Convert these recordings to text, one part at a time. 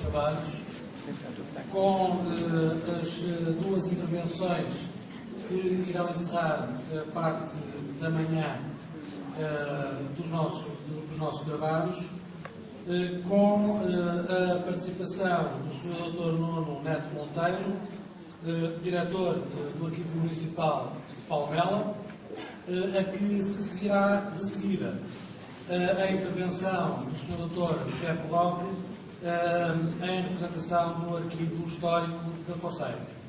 trabalhos, com as duas intervenções que irão encerrar a parte da manhã dos nossos trabalhos, com a participação do Sr. Dr. Nuno Neto Monteiro, diretor do Arquivo Municipal de Palmela, a que se seguirá de seguida a intervenção do Sr. Dr. Pepe Roque, em representação do Arquivo Histórico da Força Aérea.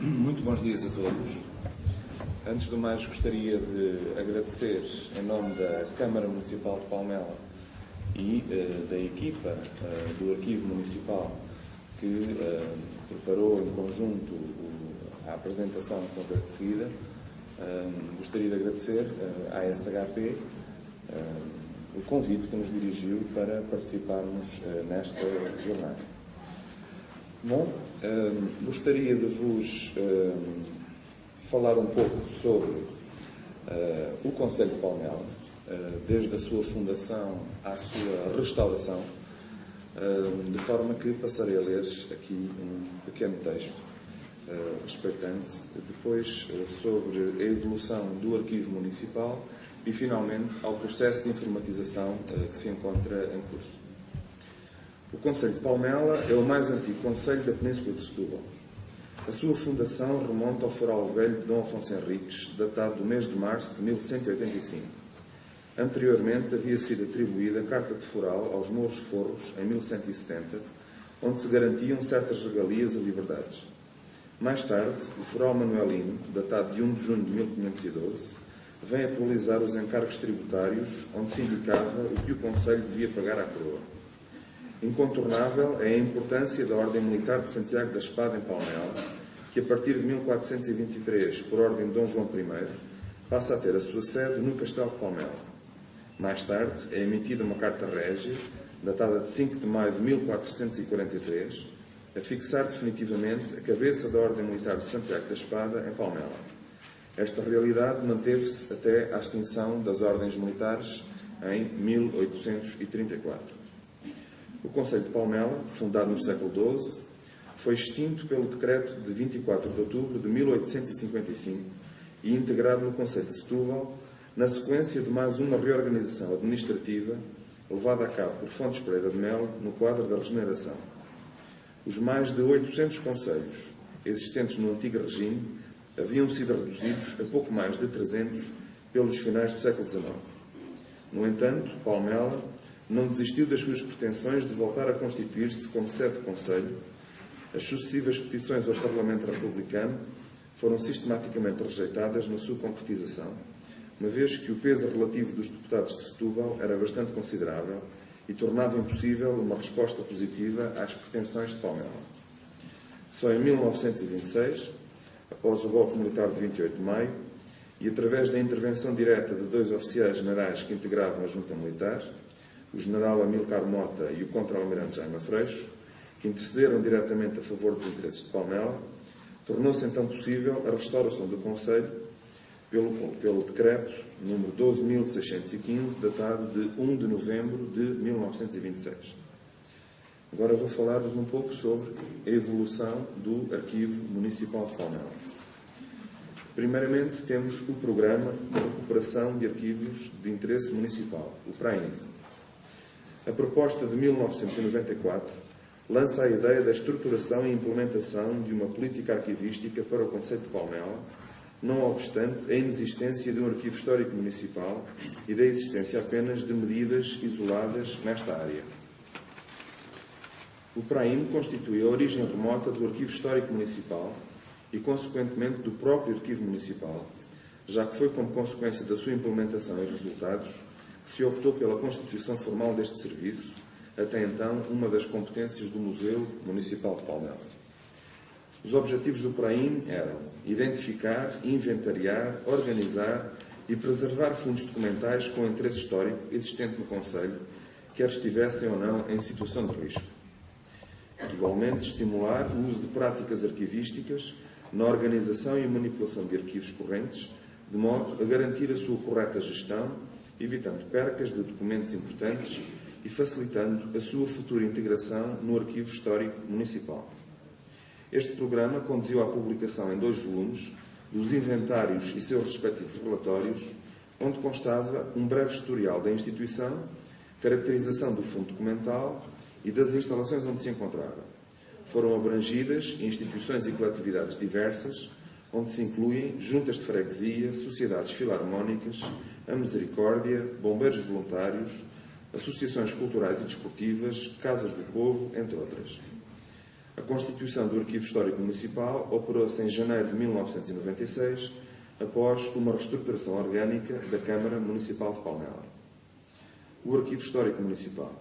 Muito bons dias a todos. Antes do mais, gostaria de agradecer, em nome da Câmara Municipal de Palmela e da equipa do Arquivo Municipal, que preparou em conjunto a apresentação que vou ter de seguida, gostaria de agradecer à SHP o convite que nos dirigiu para participarmos nesta jornada. Bom, gostaria de vos falar um pouco sobre o Concelho de Palmela, desde a sua fundação à sua restauração, de forma que passarei a ler aqui um pequeno texto respeitante, depois sobre a evolução do Arquivo Municipal e, finalmente, ao processo de informatização que se encontra em curso. O Concelho de Palmela é o mais antigo concelho da Península de Setúbal. A sua fundação remonta ao Foral Velho de Dom Afonso Henriques, datado do mês de março de 1185. Anteriormente havia sido atribuída a Carta de Foral aos Mouros Forros, em 1170, onde se garantiam certas regalias e liberdades. Mais tarde, o Foral Manuelino, datado de 1 de junho de 1512, vem atualizar os encargos tributários, onde se indicava o que o concelho devia pagar à coroa. Incontornável é a importância da Ordem Militar de Santiago da Espada em Palmela, que a partir de 1423, por ordem de Dom João I, passa a ter a sua sede no Castelo de Palmela. Mais tarde é emitida uma Carta Régia, datada de 5 de maio de 1443, a fixar definitivamente a cabeça da Ordem Militar de Santiago da Espada em Palmela. Esta realidade manteve-se até à extinção das ordens militares em 1834. O Concelho de Palmela, fundado no século XII, foi extinto pelo decreto de 24 de outubro de 1855 e integrado no Concelho de Setúbal, na sequência de mais uma reorganização administrativa levada a cabo por Fontes Pereira de Melo no quadro da regeneração. Os mais de 800 concelhos existentes no antigo regime haviam sido reduzidos a pouco mais de 300 pelos finais do século XIX. No entanto, Palmela não desistiu das suas pretensões de voltar a constituir-se como sede de concelho. As sucessivas petições ao Parlamento Republicano foram sistematicamente rejeitadas na sua concretização, uma vez que o peso relativo dos deputados de Setúbal era bastante considerável e tornava impossível uma resposta positiva às pretensões de Palmela. Só em 1926, após o golpe militar de 28 de maio, e através da intervenção direta de dois oficiais generais que integravam a junta militar, o general Amílcar Mota e o contra-almirante Jaime Freixo, que intercederam diretamente a favor dos interesses de Palmela, tornou-se então possível a restauração do concelho pelo decreto número 12.615, datado de 1 de novembro de 1926. Agora vou falar-vos um pouco sobre a evolução do Arquivo Municipal de Palmela. Primeiramente, temos o Programa de Recuperação de Arquivos de Interesse Municipal, o PRAIM. A proposta de 1994 lança a ideia da estruturação e implementação de uma política arquivística para o Concelho de Palmela, não obstante a inexistência de um arquivo histórico municipal e da existência apenas de medidas isoladas nesta área. O PRAIM constitui a origem remota do Arquivo Histórico Municipal e, consequentemente, do próprio Arquivo Municipal, já que foi como consequência da sua implementação e resultados que se optou pela constituição formal deste serviço, até então uma das competências do Museu Municipal de Palmela. Os objetivos do PRAIM eram identificar, inventariar, organizar e preservar fundos documentais com interesse histórico existente no concelho, quer estivessem ou não em situação de risco. Igualmente, estimular o uso de práticas arquivísticas na organização e manipulação de arquivos correntes, de modo a garantir a sua correta gestão, evitando percas de documentos importantes e facilitando a sua futura integração no Arquivo Histórico Municipal. Este programa conduziu à publicação em 2 volumes dos inventários e seus respectivos relatórios, onde constava um breve historial da instituição, caracterização do fundo documental e das instalações onde se encontrava. Foram abrangidas instituições e coletividades diversas, onde se incluem juntas de freguesia, sociedades filarmónicas, a Misericórdia, bombeiros voluntários, associações culturais e desportivas, casas do povo, entre outras. A constituição do Arquivo Histórico Municipal operou-se em janeiro de 1996, após uma reestruturação orgânica da Câmara Municipal de Palmela. O Arquivo Histórico Municipal.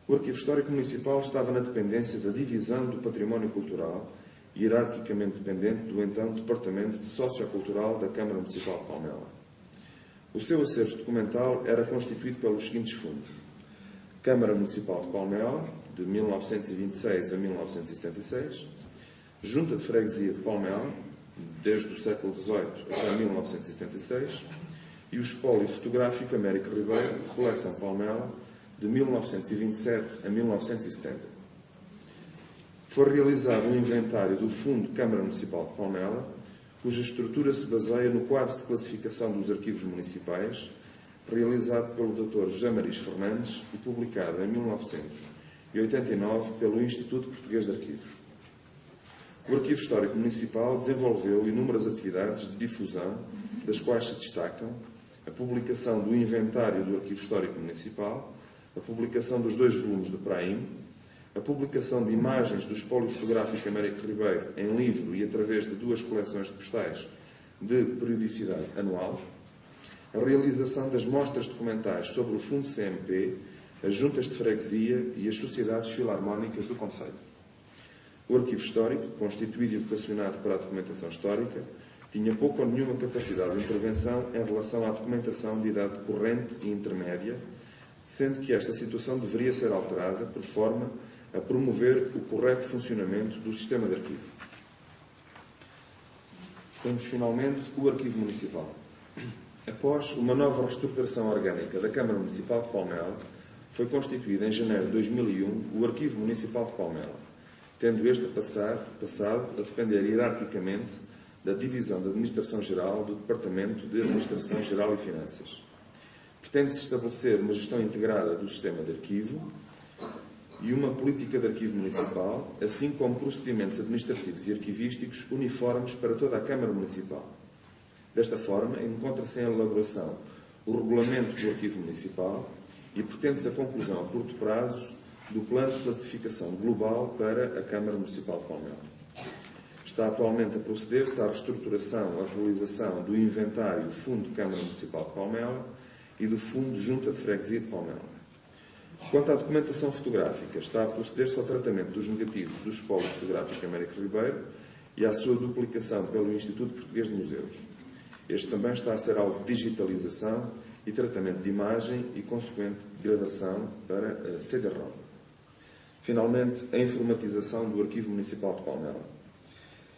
O Arquivo Histórico Municipal estava na dependência da Divisão do Património Cultural, hierarquicamente dependente do então Departamento Sociocultural da Câmara Municipal de Palmela. O seu acervo documental era constituído pelos seguintes fundos: Câmara Municipal de Palmela, de 1926 a 1976, Junta de Freguesia de Palmela, desde o século XVIII até 1976, e o Espólio Fotográfico Américo Ribeiro, Coleção Palmela, de 1927 a 1970. Foi realizado um inventário do Fundo Câmara Municipal de Palmela, cuja estrutura se baseia no quadro de classificação dos arquivos municipais, realizado pelo Dr. José Maris Fernandes e publicado em 1989 pelo Instituto Português de Arquivos. O Arquivo Histórico Municipal desenvolveu inúmeras atividades de difusão, das quais se destacam a publicação do Inventário do Arquivo Histórico Municipal, a publicação dos 2 volumes do PRAIM, a publicação de imagens do Espólio Fotográfico Américo Ribeiro em livro e através de 2 coleções de postais de periodicidade anual, a realização das mostras documentais sobre o Fundo CMP, as juntas de freguesia e as sociedades filarmónicas do Concelho. O Arquivo Histórico, constituído e vocacionado para a documentação histórica, tinha pouca ou nenhuma capacidade de intervenção em relação à documentação de idade corrente e intermédia, sendo que esta situação deveria ser alterada por forma a promover o correto funcionamento do sistema de arquivo. Temos, finalmente, o Arquivo Municipal. Após uma nova reestruturação orgânica da Câmara Municipal de Palmela, foi constituído em janeiro de 2001 o Arquivo Municipal de Palmela, tendo este passado a depender hierarquicamente da Divisão de Administração Geral do Departamento de Administração Geral e Finanças. Pretende-se estabelecer uma gestão integrada do sistema de arquivo e uma política de arquivo municipal, assim como procedimentos administrativos e arquivísticos uniformes para toda a Câmara Municipal. Desta forma, encontra-se em elaboração o regulamento do Arquivo Municipal e pretende-se a conclusão a curto prazo do Plano de Classificação Global para a Câmara Municipal de Palmela. Está atualmente a proceder-se à reestruturação, atualização do inventário Fundo Câmara Municipal de Palmela e do Fundo Junta de Freguesia de Palmela. Quanto à documentação fotográfica, está a proceder-se ao tratamento dos negativos do Espólio Fotográfico Américo Ribeiro e à sua duplicação pelo Instituto Português de Museus. Este também está a ser alvo de digitalização e tratamento de imagem e consequente gravação para a CD-ROM. Finalmente, a informatização do Arquivo Municipal de Palmela.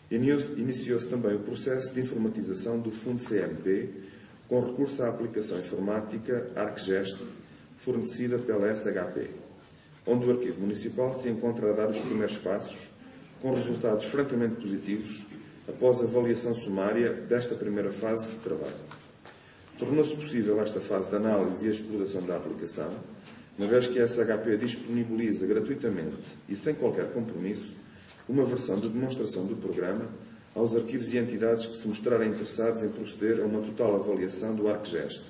Iniciou-se também o processo de informatização do Fundo CMP, com recurso à aplicação informática ArcGest, fornecida pela SHP, onde o Arquivo Municipal se encontra a dar os primeiros passos, com resultados francamente positivos, após a avaliação sumária desta primeira fase de trabalho. Tornou-se possível esta fase de análise e exploração da aplicação, uma vez que a SHP disponibiliza gratuitamente e sem qualquer compromisso uma versão de demonstração do programa aos arquivos e entidades que se mostrarem interessados em proceder a uma total avaliação do ArcGest,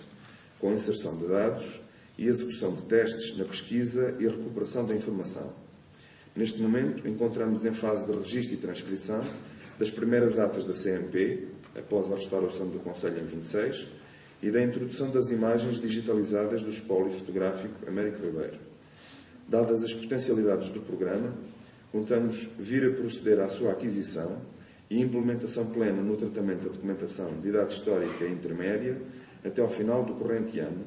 com inserção de dados e execução de testes na pesquisa e recuperação da informação. Neste momento, encontramos-nos em fase de registro e transcrição das primeiras atas da CMP, após a restauração do Concelho em 26, e da introdução das imagens digitalizadas do Espólio Fotográfico Américo Ribeiro. Dadas as potencialidades do programa, contamos vir a proceder à sua aquisição e implementação plena no tratamento da documentação de idade histórica e intermédia até ao final do corrente ano,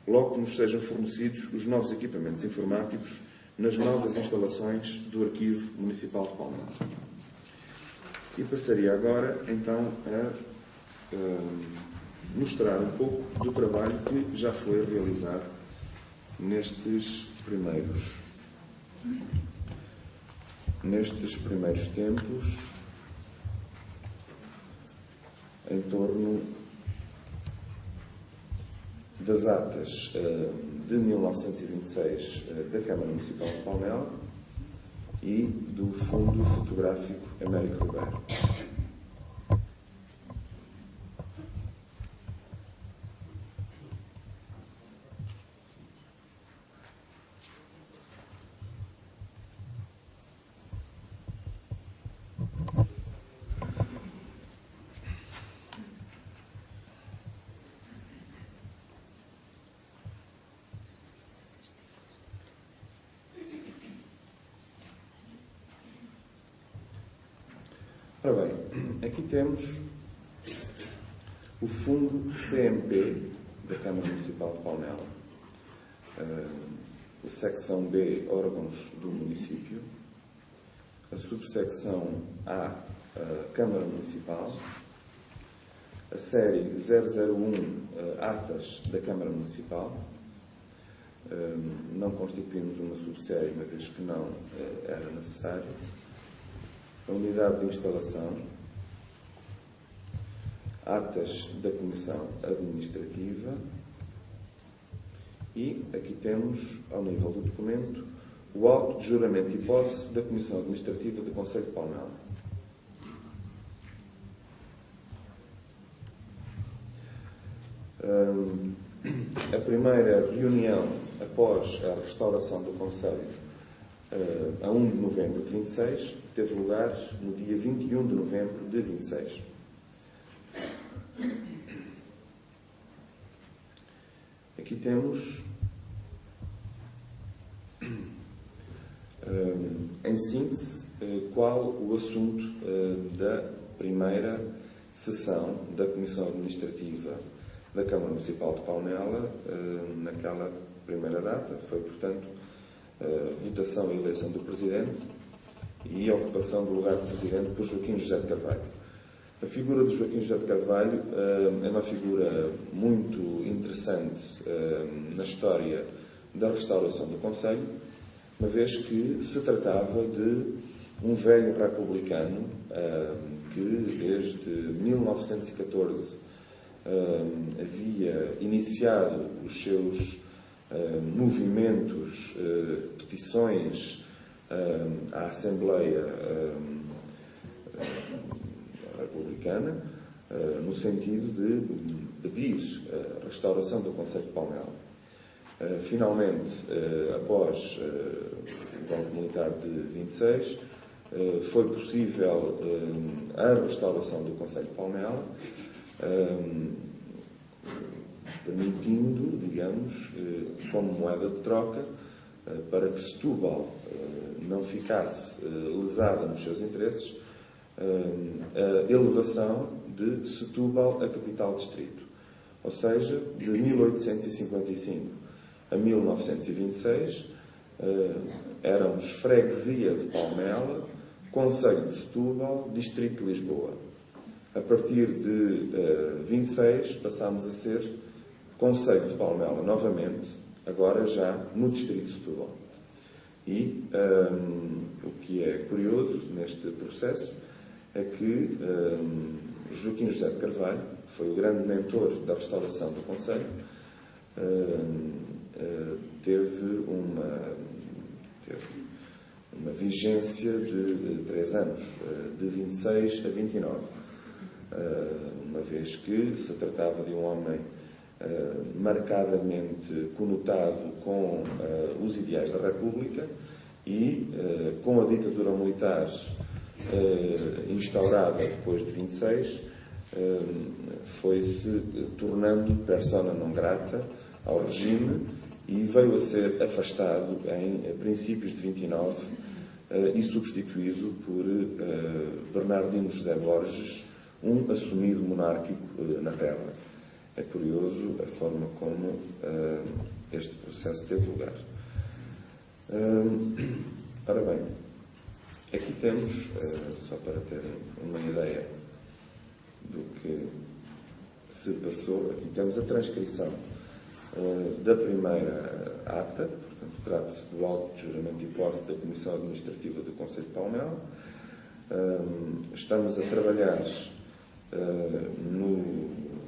logo que nos sejam fornecidos os novos equipamentos informáticos nas novas instalações do Arquivo Municipal de Palmela. E passaria agora, então, a mostrar um pouco do trabalho que já foi realizado nestes primeiros tempos, em torno das atas de 1926 da Câmara Municipal de Palmela e do Fundo Fotográfico Américo Ribeiro. Ora bem, aqui temos o Fundo CMP da Câmara Municipal de Palmela, a secção B, órgãos do município, a subsecção A, Câmara Municipal, a série 001, atas da Câmara Municipal. Não constituímos uma subsérie, uma vez que não era necessário. A unidade de instalação, atas da Comissão Administrativa e aqui temos, ao nível do documento, o auto de juramento e posse da Comissão Administrativa do Concelho de Palmela. A primeira reunião após a restauração do Concelho, a 1 de novembro de 26, teve lugar no dia 21 de novembro de 26. Aqui temos, em síntese, qual o assunto da primeira sessão da Comissão Administrativa da Câmara Municipal de Palmela, naquela primeira data. Foi, portanto, votação e eleição do Presidente e a ocupação do lugar de Presidente por Joaquim José de Carvalho. A figura de Joaquim José de Carvalho é uma figura muito interessante na história da restauração do Concelho, uma vez que se tratava de um velho republicano que desde 1914 havia iniciado os seus movimentos, petições à Assembleia Republicana, no sentido de pedir a restauração do Concelho de Palmela. Finalmente, após o golpe militar de 26, foi possível a restauração do Concelho de Palmela, permitindo, digamos, como moeda de troca, para que Setúbal não ficasse lesada nos seus interesses, a elevação de Setúbal a capital distrito. Ou seja, de 1855 a 1926, éramos freguesia de Palmela, Concelho de Setúbal, distrito de Lisboa. A partir de 26 passámos a ser Concelho de Palmela novamente, agora já no distrito de Setúbal. E o que é curioso neste processo é que Joaquim José de Carvalho foi o grande mentor da restauração do Concelho, teve uma vigência de 3 anos, de 26 a 29, uma vez que se tratava de um homem marcadamente conotado com os ideais da República e com a ditadura militar instaurada depois de 26, foi-se tornando persona non grata ao regime e veio a ser afastado em princípios de 29 e substituído por Bernardino José Borges, um assumido monárquico na terra. É curioso a forma como este processo teve lugar. Ora bem, Aqui temos, só para terem uma ideia do que se passou, aqui temos a transcrição da primeira ata, portanto, trata-se do auto de juramento e posse da Comissão Administrativa do Concelho de Palmela. Estamos a trabalhar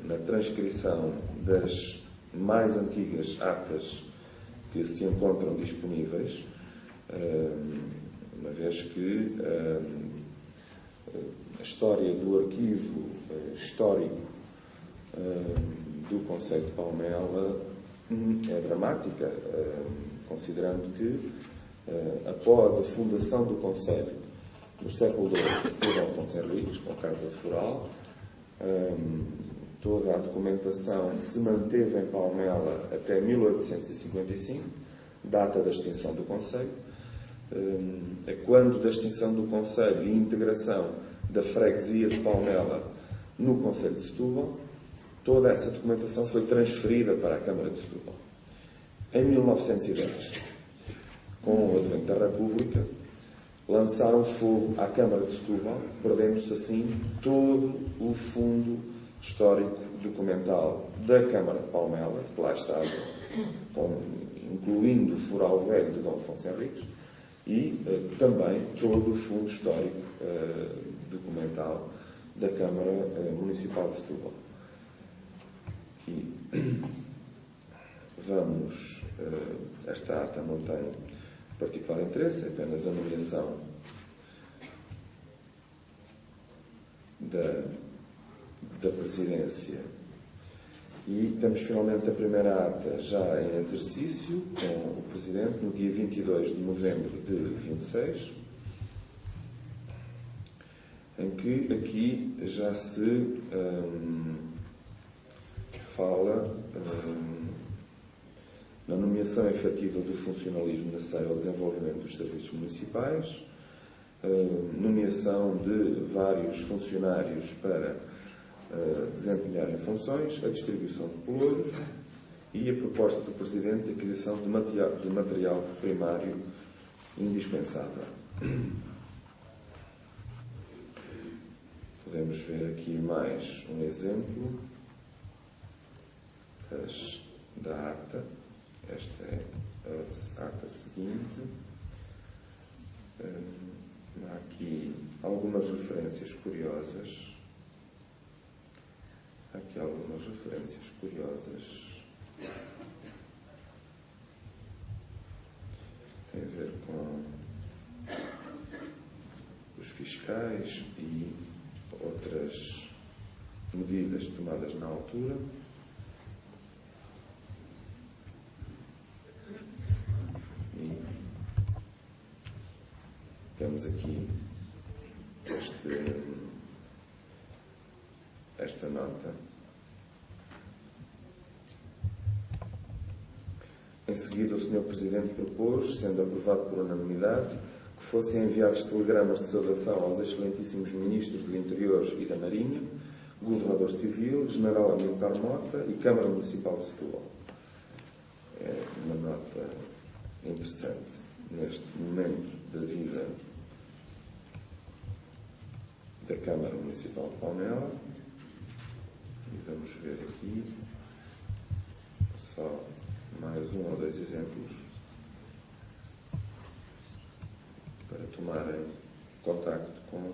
na transcrição das mais antigas atas que se encontram disponíveis, uma vez que a história do arquivo histórico do Concelho de Palmela é dramática, considerando que após a fundação do Concelho no século XII por Dom Afonso Henriques, com carta de foral, toda a documentação se manteve em Palmela até 1855, data da extinção do Concelho. É quando da extinção do Concelho e integração da freguesia de Palmela no Concelho de Setúbal, toda essa documentação foi transferida para a Câmara de Setúbal. Em 1910, com o advento da República, lançaram fogo à Câmara de Setúbal, perdendo-se assim todo o fundo histórico documental da Câmara de Palmela, que lá estava, incluindo o foral velho de Dom Afonso Henriques, e também todo o fundo histórico documental da Câmara Municipal de Setúbal. E vamos, esta ata não tem particular interesse, é apenas a nomeação da presidência. E temos finalmente a primeira ata já em exercício, com o Presidente, no dia 22 de novembro de 26, em que aqui já se fala na nomeação efetiva do funcionalismo necessário ao desenvolvimento dos serviços municipais, nomeação de vários funcionários para desempenharem funções, a distribuição de pelouros e a proposta do Presidente de aquisição de material primário indispensável. Podemos ver aqui mais um exemplo da ata. Esta é a ata seguinte. Há aqui algumas referências curiosas. Tem a ver com os fiscais e outras medidas tomadas na altura. E temos aqui esta nota. Em seguida, o Sr. Presidente propôs, sendo aprovado por unanimidade, que fossem enviados telegramas de saudação aos excelentíssimos Ministros do Interior e da Marinha, Governador Civil, General Amilcar Mota e Câmara Municipal de Setúbal. É uma nota interessante neste momento da vida da Câmara Municipal de Palmela. E vamos ver aqui só mais um ou dois exemplos para tomarem contacto com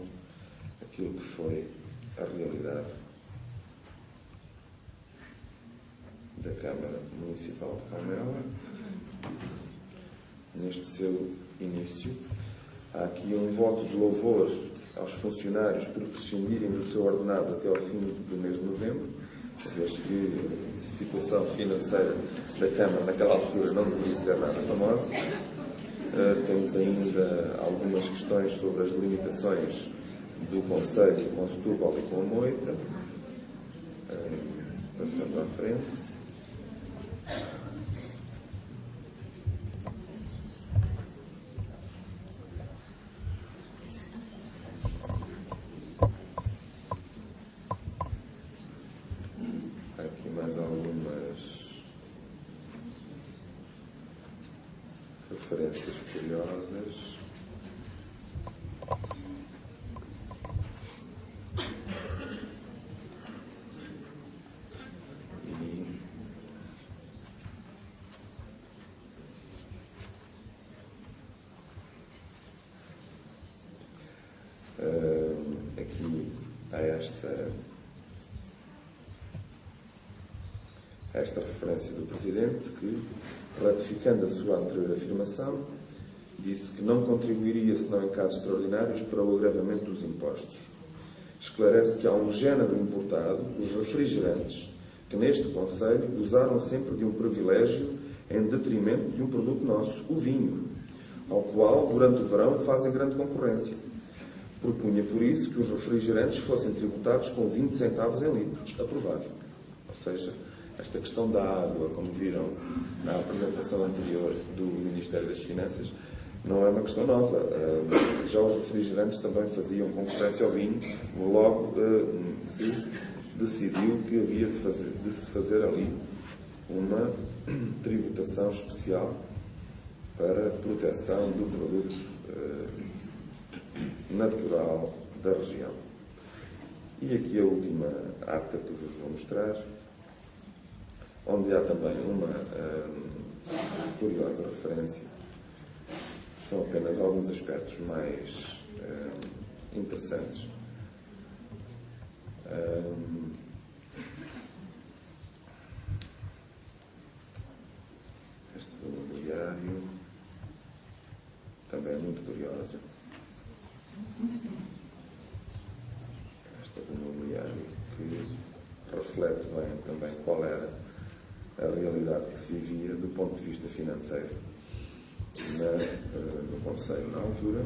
aquilo que foi a realidade da Câmara Municipal de Palmela. Neste seu início, há aqui um voto de louvor aos funcionários por prescindirem do seu ordenado até ao fim do mês de novembro, uma vez que a situação financeira da Câmara naquela altura não deveria ser nada famosa. Temos ainda algumas questões sobre as limitações do Concelho com Setúbal e com a Moita. Passando à frente. Aqui mais algumas referências curiosas. a esta referência do Presidente, que, ratificando a sua anterior afirmação, disse que não contribuiria, senão em casos extraordinários, para o agravamento dos impostos. Esclarece que há um género importado, os refrigerantes, que neste Conselho gozaram sempre de um privilégio em detrimento de um produto nosso, o vinho, ao qual, durante o verão, fazem grande concorrência. Propunha, por isso, que os refrigerantes fossem tributados com 20 centavos em litro. Aprovado. Ou seja, esta questão da água, como viram na apresentação anterior do Ministério das Finanças, não é uma questão nova. Já os refrigerantes também faziam concorrência ao vinho, logo se decidiu que havia de se fazer ali uma tributação especial para a proteção do produto natural da região. E aqui a última ata que vos vou mostrar, onde há também uma curiosa referência. São apenas alguns aspectos mais interessantes. Este do mobiliário também é muito curioso. Esta do mobiliário que reflete bem também qual era a realidade que se vivia do ponto de vista financeiro no Conselho na altura.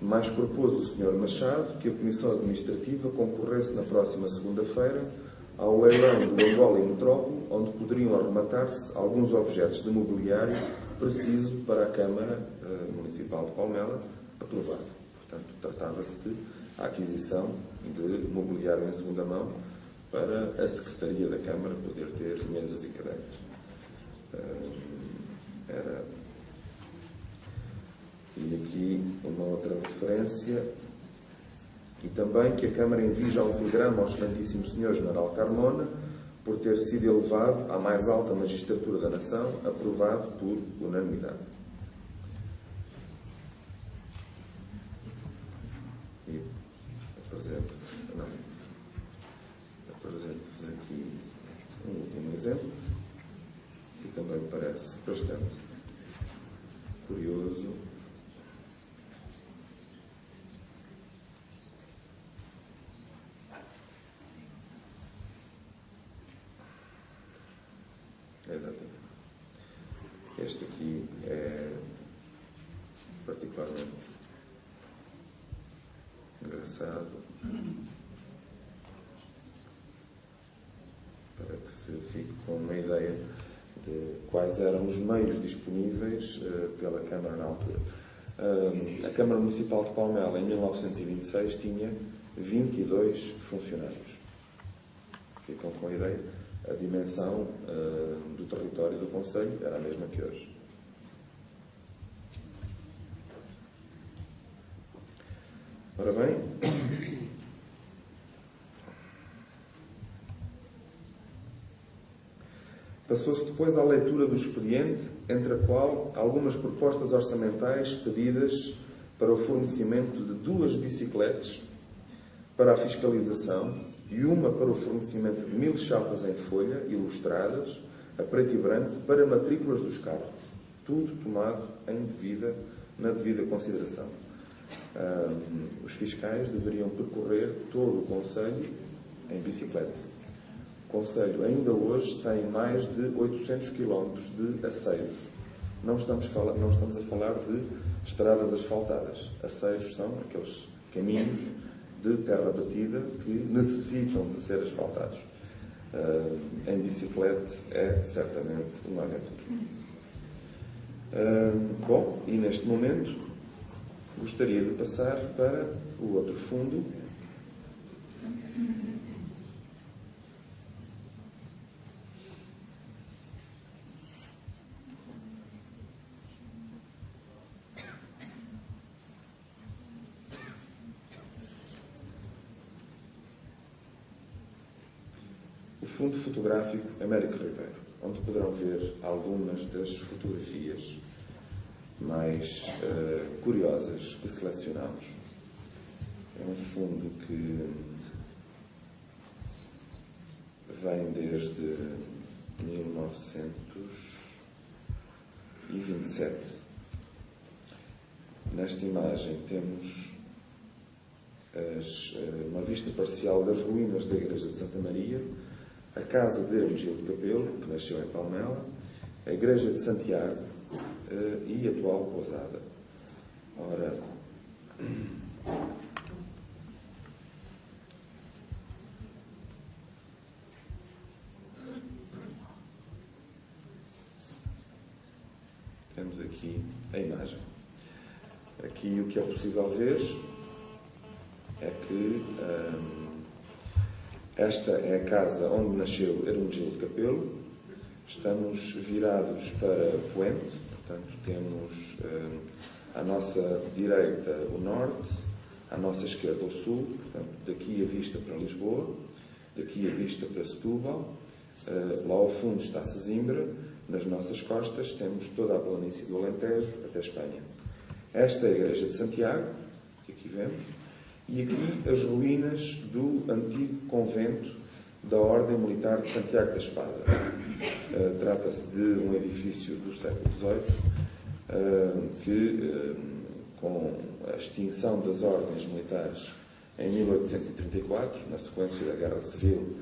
Mais propôs o Sr. Machado que a Comissão Administrativa concorresse na próxima segunda-feira ao leilão do Angola e Metrópole, onde poderiam arrematar-se alguns objetos de mobiliário preciso para a Câmara Municipal de Palmela, aprovado. Portanto, tratava-se de aquisição de mobiliário em segunda mão para a Secretaria da Câmara poder ter mesas e cadeiras. E aqui uma outra referência, e também que a Câmara envie já um telegrama ao excelentíssimo Sr. General Carmona por ter sido elevado à mais alta magistratura da nação, aprovado por unanimidade. E apresento-vos aqui um último exemplo, que também me parece bastante curioso. Exatamente. Este aqui é particularmente engraçado para que se fique com uma ideia de quais eram os meios disponíveis pela Câmara na altura. A Câmara Municipal de Palmela, em 1926, tinha 22 funcionários. Ficam com a ideia? A dimensão do território do Conselho era a mesma que hoje. Ora bem, passou-se depois à leitura do expediente, entre a qual algumas propostas orçamentais pedidas para o fornecimento de 2 bicicletas para a fiscalização e uma para o fornecimento de 1000 chapas em folha, ilustradas, a preto e branco, para matrículas dos carros. Tudo tomado na devida consideração. Os fiscais deveriam percorrer todo o Conselho em bicicleta. O Conselho ainda hoje tem mais de 800 km de aceiros. Não estamos a falar de estradas asfaltadas. Aceiros são aqueles caminhos de terra batida que necessitam de ser asfaltados. Em bicicleta é certamente uma aventura. Bom, e neste momento gostaria de passar para o outro fundo. Fundo Fotográfico Américo Ribeiro, onde poderão ver algumas das fotografias mais curiosas que selecionamos. É um fundo que vem desde 1927. Nesta imagem temos uma vista parcial das ruínas da Igreja de Santa Maria, a casa de Hermegildo Capelo, que nasceu em Palmela, a Igreja de Santiago e a atual pousada. Ora, temos aqui a imagem. Aqui o que é possível ver é que esta é a casa onde nasceu Hermegildo Capelo. Estamos virados para Poente, portanto temos à nossa direita o norte, à nossa esquerda o sul, portanto daqui a vista para Lisboa, daqui a vista para Setúbal, lá ao fundo está Sesimbra, nas nossas costas temos toda a planície do Alentejo até Espanha. Esta é a Igreja de Santiago, que aqui vemos, e aqui as ruínas do antigo convento da Ordem Militar de Santiago da Espada. Trata-se de um edifício do século XVIII que, com a extinção das ordens militares em 1834, na sequência da Guerra Civil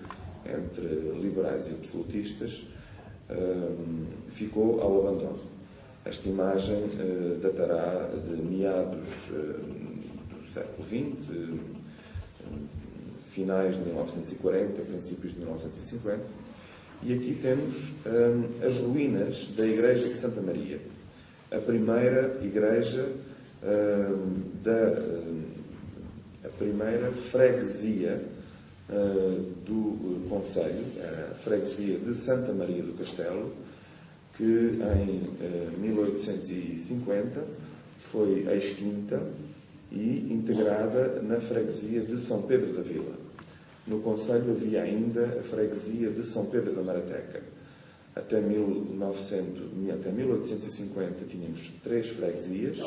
entre liberais e absolutistas, ficou ao abandono. Esta imagem datará de meados do século XX, finais de 1940, princípios de 1950, e aqui temos as ruínas da Igreja de Santa Maria, a primeira igreja a primeira freguesia do concelho, a freguesia de Santa Maria do Castelo, que em 1850 foi extinta e integrada na freguesia de São Pedro da Vila. No concelho havia ainda a freguesia de São Pedro da Marateca. Até 1850 tínhamos 3 freguesias.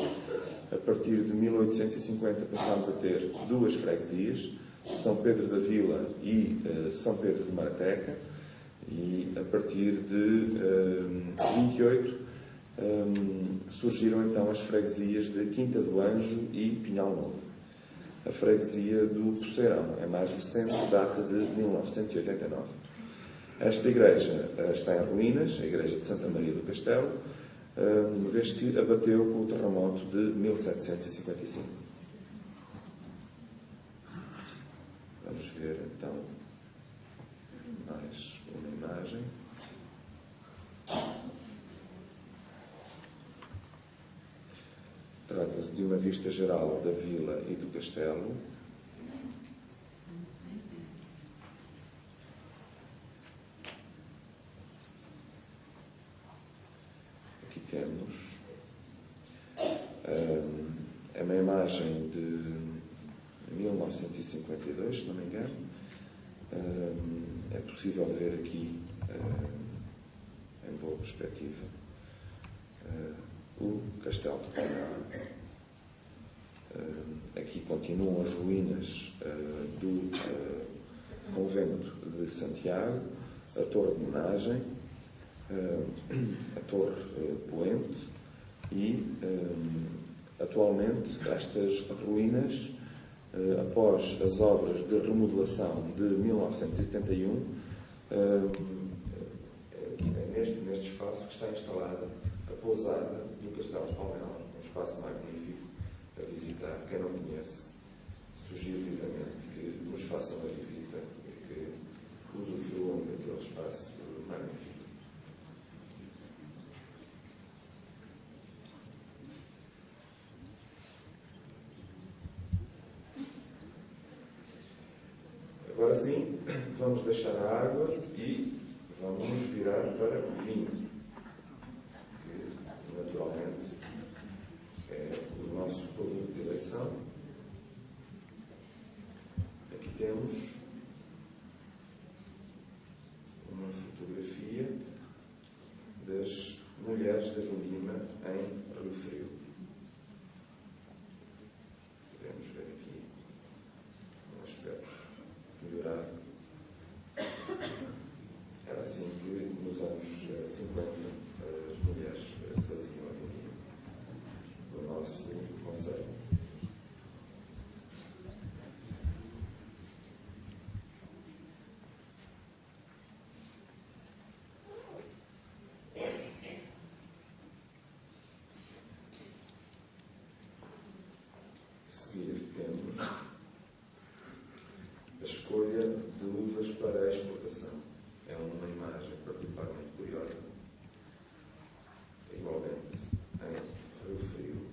A partir de 1850 passámos a ter 2 freguesias, São Pedro da Vila e São Pedro de Marateca. E a partir de 28 surgiram então as freguesias de Quinta do Anjo e Pinhal Novo. A freguesia do Poceirão é mais recente, data de 1989. Esta igreja está em ruínas, a Igreja de Santa Maria do Castelo, uma vez que abateu com o terremoto de 1755. Vamos ver então mais uma imagem. Trata-se de uma vista geral da vila e do castelo. Aqui temos é uma imagem de 1952, se não me engano. É possível ver aqui, em boa perspectiva, o Castelo de Palmela. Aqui continuam as ruínas do convento de Santiago, a Torre de Homenagem, a Torre Poente e, atualmente, estas ruínas, após as obras de remodelação de 1971, é neste espaço que está instalada a pousada do Castelo de Palmela, um espaço magnífico a visitar. Quem não conhece, sugiro vivamente que nos façam a visita e que usufruam daquele espaço magnífico. Agora sim, vamos deixar a água e vamos nos virar para o vinho, que naturalmente é o nosso produto de eleição. Aqui temos das mulheres da Vindima em Rio Frio. Podemos ver aqui um aspecto melhorado. Era assim que, nos anos 50, as mulheres faziam a vindima no nosso concelho. A seguir temos a escolha de uvas para a exportação. É uma imagem particularmente curiosa, igualmente em Rio Frio.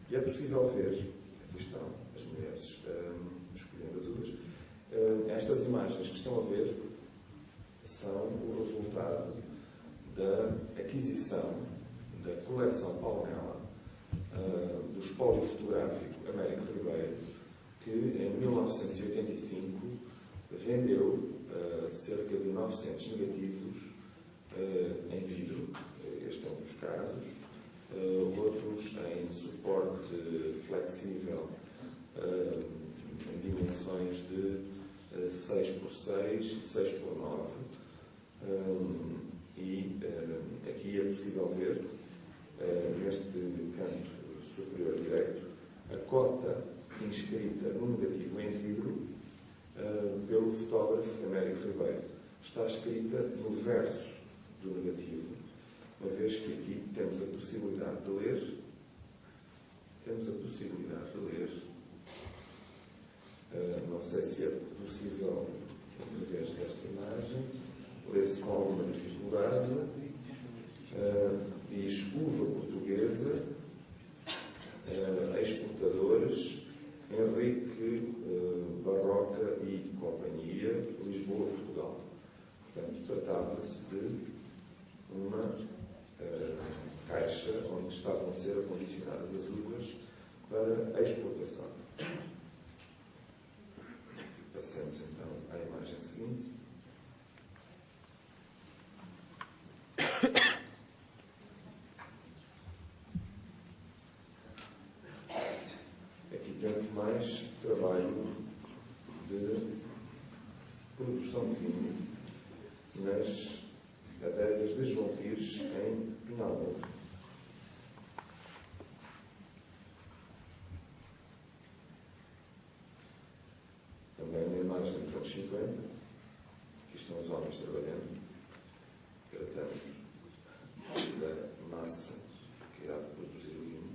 E é possível ver, aqui estão as mulheres escolhendo as uvas. Estas imagens que estão a ver são o resultado da aquisição da coleção Palmela do espólio fotográfico Américo Ribeiro, que em 1985 vendeu cerca de 900 negativos em vidro, este é um dos casos, outros em suporte flexível em dimensões de 6x6 e 6x9, e aqui é possível ver neste canto superior direito a cota inscrita no negativo em vidro pelo fotógrafo Américo Ribeiro. Está escrita no verso do negativo, uma vez que aqui temos a possibilidade de ler, não sei se é possível, através desta imagem, lê-se com alguma dificuldade, diz uva portuguesa, exportadores, Henrique Barroca e Companhia, Lisboa, Portugal. Portanto, tratava-se de uma caixa onde estavam a ser acondicionadas as uvas para a exportação. Passemos então à imagem seguinte. Aqui temos mais trabalho de produção de vinho nas adegas de João Pires, em Pinhal Novo. Também uma imagem dos anos 50. Aqui estão os homens trabalhando, tratando da massa que irá produzir o vinho,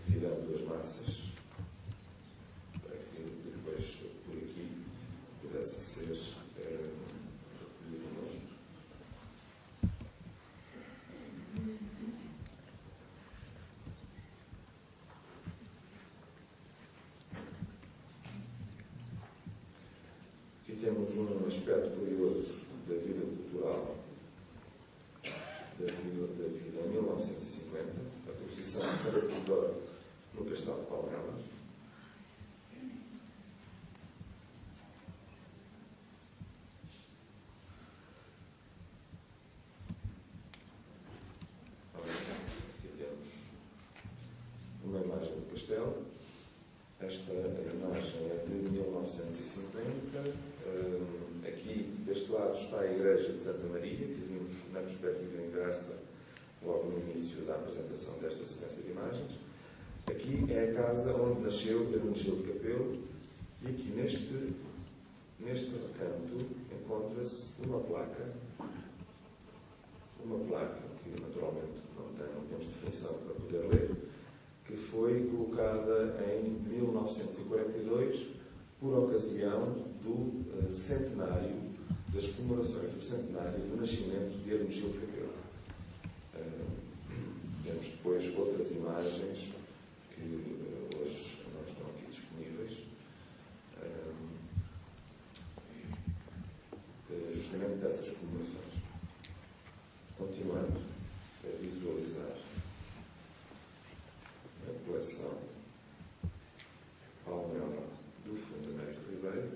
virando as massas para que depois, por aqui, pudesse ser recolhido o mosto. Aqui temos um aspecto curioso da vida cultural, da vida em 1950, a posição de Santa Teodoro no Castelo de Palmela. Aqui temos uma imagem do castelo. Esta imagem é de 1950. Aqui, deste lado, está a Igreja de Santa Maria, que vimos na perspectiva inversa logo no início da apresentação desta sequência de imagens. Aqui é a casa onde nasceu Hermenegildo Capelo, e aqui neste recanto encontra-se uma placa que naturalmente não temos definição para poder ler, que foi colocada em 1942 por ocasião do centenário, das comemorações do centenário do nascimento de Hermenegildo Capelo. Temos depois outras imagens que hoje não estão aqui disponíveis, justamente dessas comemorações. Continuando a visualizar a coleção Palmela do Fundo Américo Ribeiro,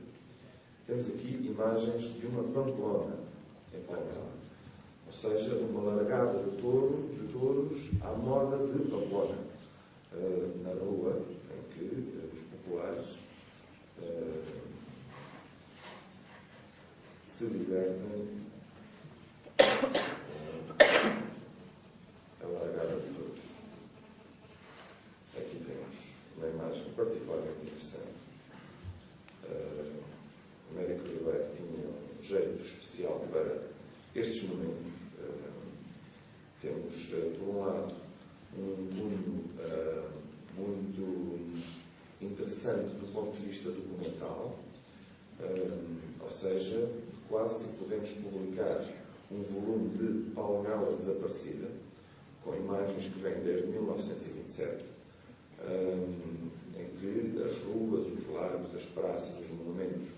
temos aqui e imagens de uma pamplona em Palmela. Ou seja, uma largada de touros à moda de Pamplona, na rua em que os populares se divertem a largada de touros. Aqui temos uma imagem particularmente interessante. Américo Ribeiro tinha um jeito especial para estes momentos. Temos, por um lado, um cunho muito interessante do ponto de vista documental, ou seja, quase que podemos publicar um volume de Palmela desaparecida, com imagens que vêm desde 1927, em que as ruas, os largos, as praças, os monumentos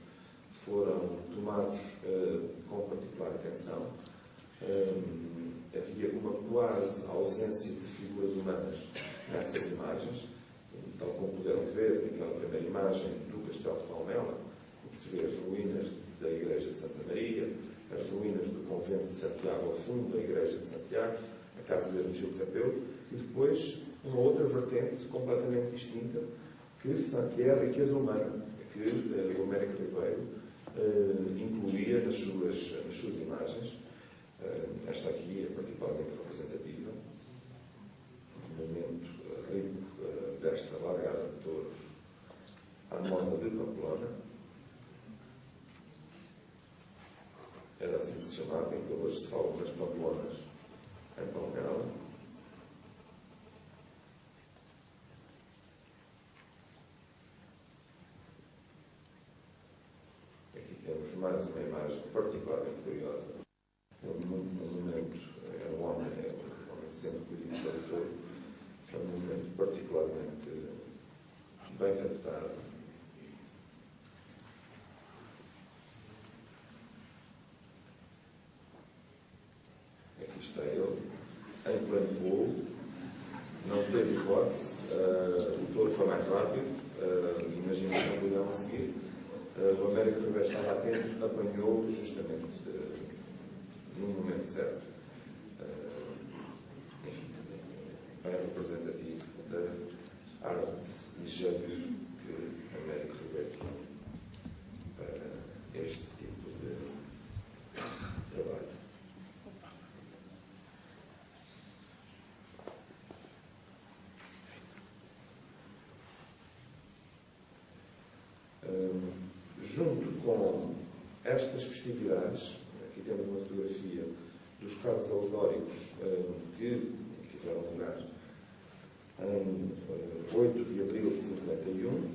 foram tomados com particular atenção. Havia uma quase ausência de figuras humanas nessas imagens, tal como puderam ver naquela primeira imagem do Castelo de Palmela, em que se vê as ruínas da Igreja de Santa Maria, as ruínas do Convento de Santiago ao fundo da Igreja de Santiago, a casa de Hermegildo Capelo, e depois uma outra vertente completamente distinta, que é a riqueza humana, que o Américo Ribeiro incluía nas suas imagens. Esta aqui é particularmente representativa, um momento rico desta largada de touros à moda de Pamplona. Era assim que se chamava, ainda hoje se fala das Pamplonas em Palmela. Aqui temos mais uma imagem particularmente curiosa. É um monumento, é um homem sendo colhido pelo touro, é um monumento particularmente bem captado. Aqui está ele, em pleno voo, não teve hipótese, o touro foi mais rápido, imagina que não puderam a seguir. O Américo Ribeiro estava atento, apanhou justamente no momento certo. Enfim, bem representativo da arte e jeito que Américo Ribeiro tinha para este tipo de trabalho. Junto com estas festividades, aqui temos uma fotografia dos carros alegóricos que tiveram lugar em 8 de abril de 51,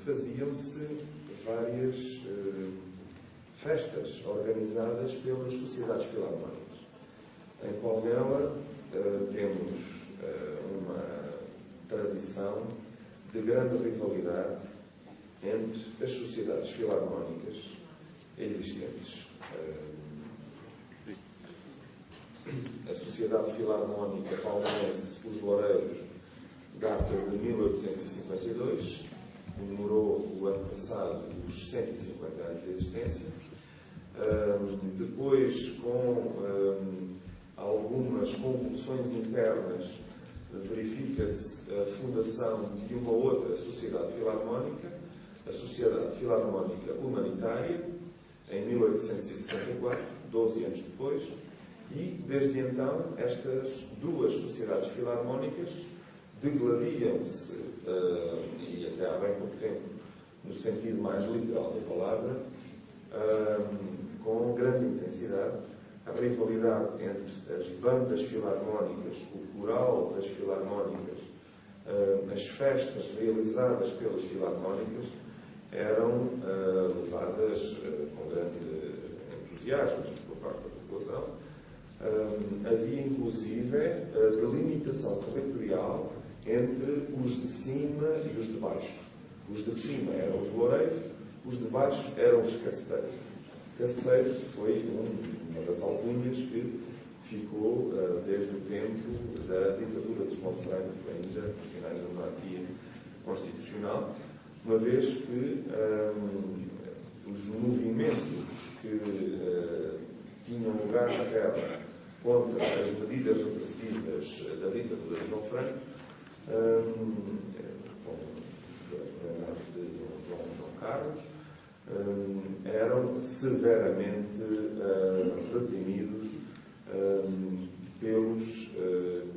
faziam-se várias festas organizadas pelas sociedades filarmónicas. Em Palmela temos uma tradição de grande rivalidade entre as sociedades filarmónicas existentes. A Sociedade Filarmónica Palmeirense Os Loureiros data de 1852, comemorou o ano passado os 150 anos de existência. Depois, com algumas convulsões internas, verifica-se a fundação de uma outra sociedade filarmónica, a Sociedade Filarmónica Humanitária, em 1864, 12 anos depois, e, desde então, estas duas sociedades filarmónicas degladiam-se, e até há bem pouco tempo, no sentido mais literal da palavra, com grande intensidade, a rivalidade entre as bandas filarmónicas, o coral das filarmónicas, as festas realizadas pelas filarmónicas, eram levadas com grande entusiasmo por parte da população. Havia, inclusive, delimitação territorial entre os de cima e os de baixo. Os de cima eram os loureiros, os de baixo eram os caceteiros. Caceteiros foi uma das alcunhas que ficou desde o tempo da ditadura de João Franco, ainda nos finais da monarquia constitucional, uma vez que os movimentos que tinham lugar na guerra contra as medidas repressivas da ditadura de João Franco, de Dom Carlos, eram severamente reprimidos pelos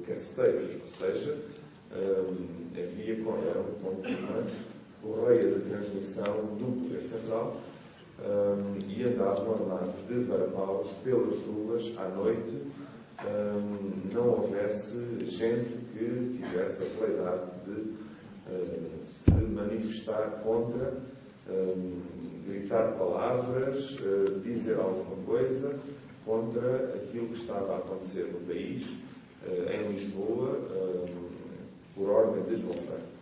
caceteiros, ou seja, havia uma correia de transmissão do poder central e andavam armados de varapaus pelas ruas à noite, não houvesse gente que tivesse a qualidade de se manifestar contra, gritar palavras, dizer alguma coisa contra aquilo que estava a acontecer no país, em Lisboa, por ordem de João Franco.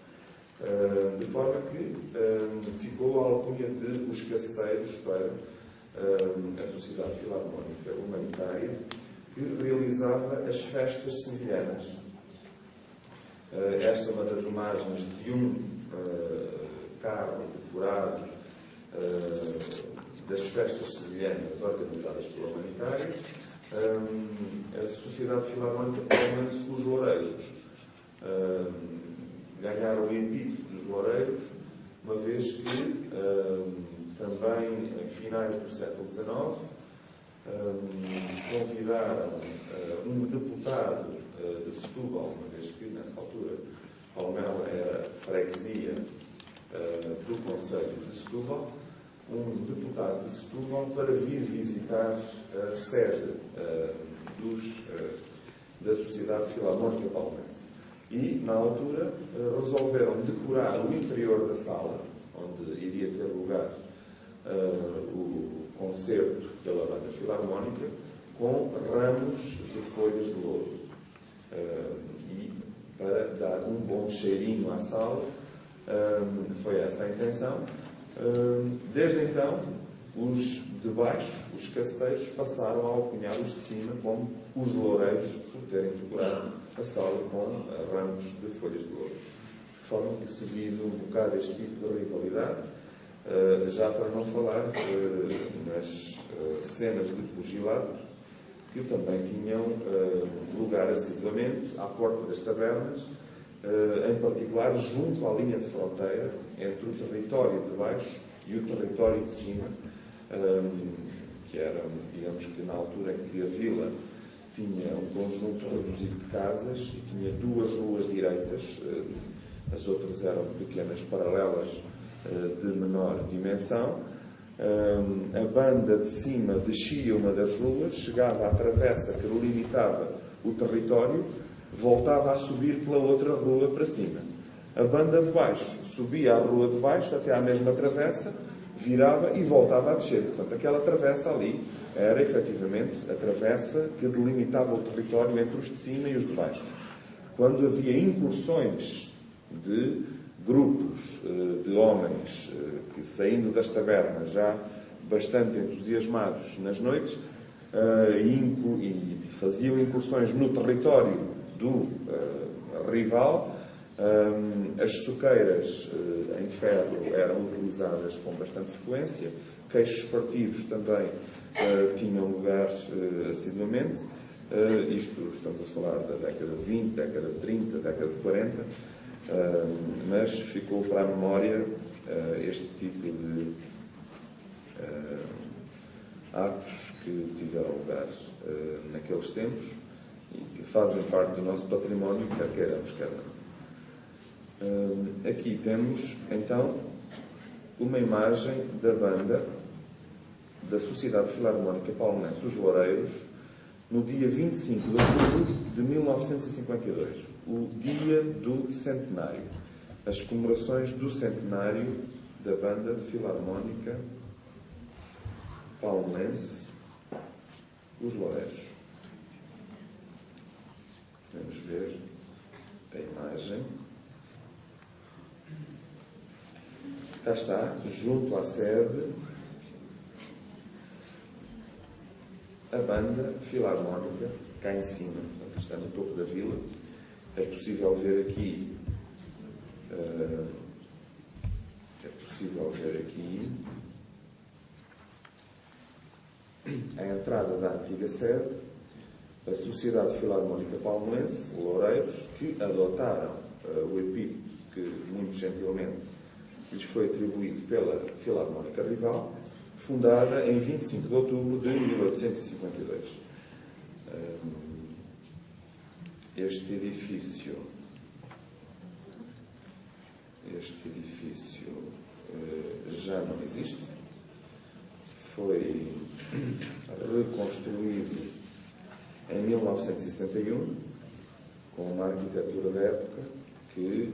De forma que ficou a alcunha de os caceteiros para a Sociedade Filarmónica Humanitária, que realizava as festas sevilhanas. Esta é uma das imagens de um carro decorado das festas sevilhanas organizadas pela Humanitária. A Sociedade Filarmónica Palmense, os Loureiros, ganharam o epíteto dos Loureiros, uma vez que também em finais do século XIX convidaram um deputado de Setúbal, uma vez que nessa altura Palmela era freguesia do Conselho de Setúbal, um deputado de Setúbal para vir visitar a sede da Sociedade Filarmónica Palmense. E, na altura, resolveram decorar o interior da sala, onde iria ter lugar o concerto pela banda filarmónica, com ramos de folhas de louro. E, para dar um bom cheirinho à sala, foi essa a intenção. Desde então, os de baixo, os caceteiros, passaram a alcunhar os de cima como os loureiros, por terem decorado a sala com ramos de folhas de louro. De forma que se vive um bocado este tipo de rivalidade, já para não falar nas cenas de pugilato, que também tinham lugar assiduamente à porta das tabernas, em particular junto à linha de fronteira entre o território de baixo e o território de cima, que era, digamos que na altura em que a vila tinha um conjunto reduzido de casas e tinha duas ruas direitas, as outras eram pequenas paralelas de menor dimensão. A banda de cima descia uma das ruas, chegava à travessa que limitava o território, voltava a subir pela outra rua para cima. A banda de baixo subia a rua de baixo até à mesma travessa, virava e voltava a descer. Portanto, aquela travessa ali era efetivamente a travessa que delimitava o território entre os de cima e os de baixo. Quando havia incursões de grupos de homens que, saindo das tabernas já bastante entusiasmados nas noites, e faziam incursões no território do rival, as soqueiras em ferro eram utilizadas com bastante frequência, queixos partidos também tinham lugar assiduamente. Isto estamos a falar da década de 20, década de 30, década de 40, mas ficou para a memória este tipo de atos que tiveram lugar naqueles tempos e que fazem parte do nosso património, quer queiramos, quer não. Aqui temos, então, uma imagem da banda da Sociedade Filarmónica Palmense, os Loureiros, no dia 25 de outubro de 1952, o dia do centenário, as comemorações do centenário da banda filarmónica palmense, os Loureiros. Vamos ver a imagem. Cá está, junto à sede, a banda filarmónica, cá em cima, portanto, está no topo da vila. É possível ver aqui, à entrada da antiga sede, a Sociedade Filarmónica Palmoense, Loureiros, que adotaram o epíteto que, muito gentilmente, lhes foi atribuído pela Filarmónica Rival, fundada em 25 de outubro de 1852. Este edifício já não existe. Foi reconstruído em 1971 com uma arquitetura da época que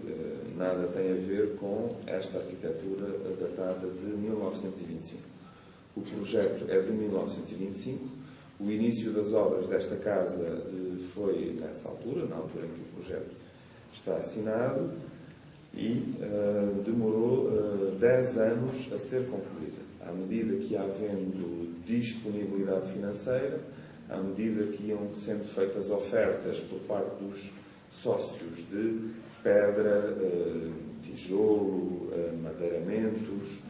nada tem a ver com esta arquitetura datada de 1925. O projeto é de 1925. O início das obras desta casa foi nessa altura, na altura em que o projeto está assinado, e demorou 10 anos a ser concluída. À medida que ia havendo disponibilidade financeira, à medida que iam sendo feitas ofertas por parte dos sócios de pedra, tijolo, madeiramentos,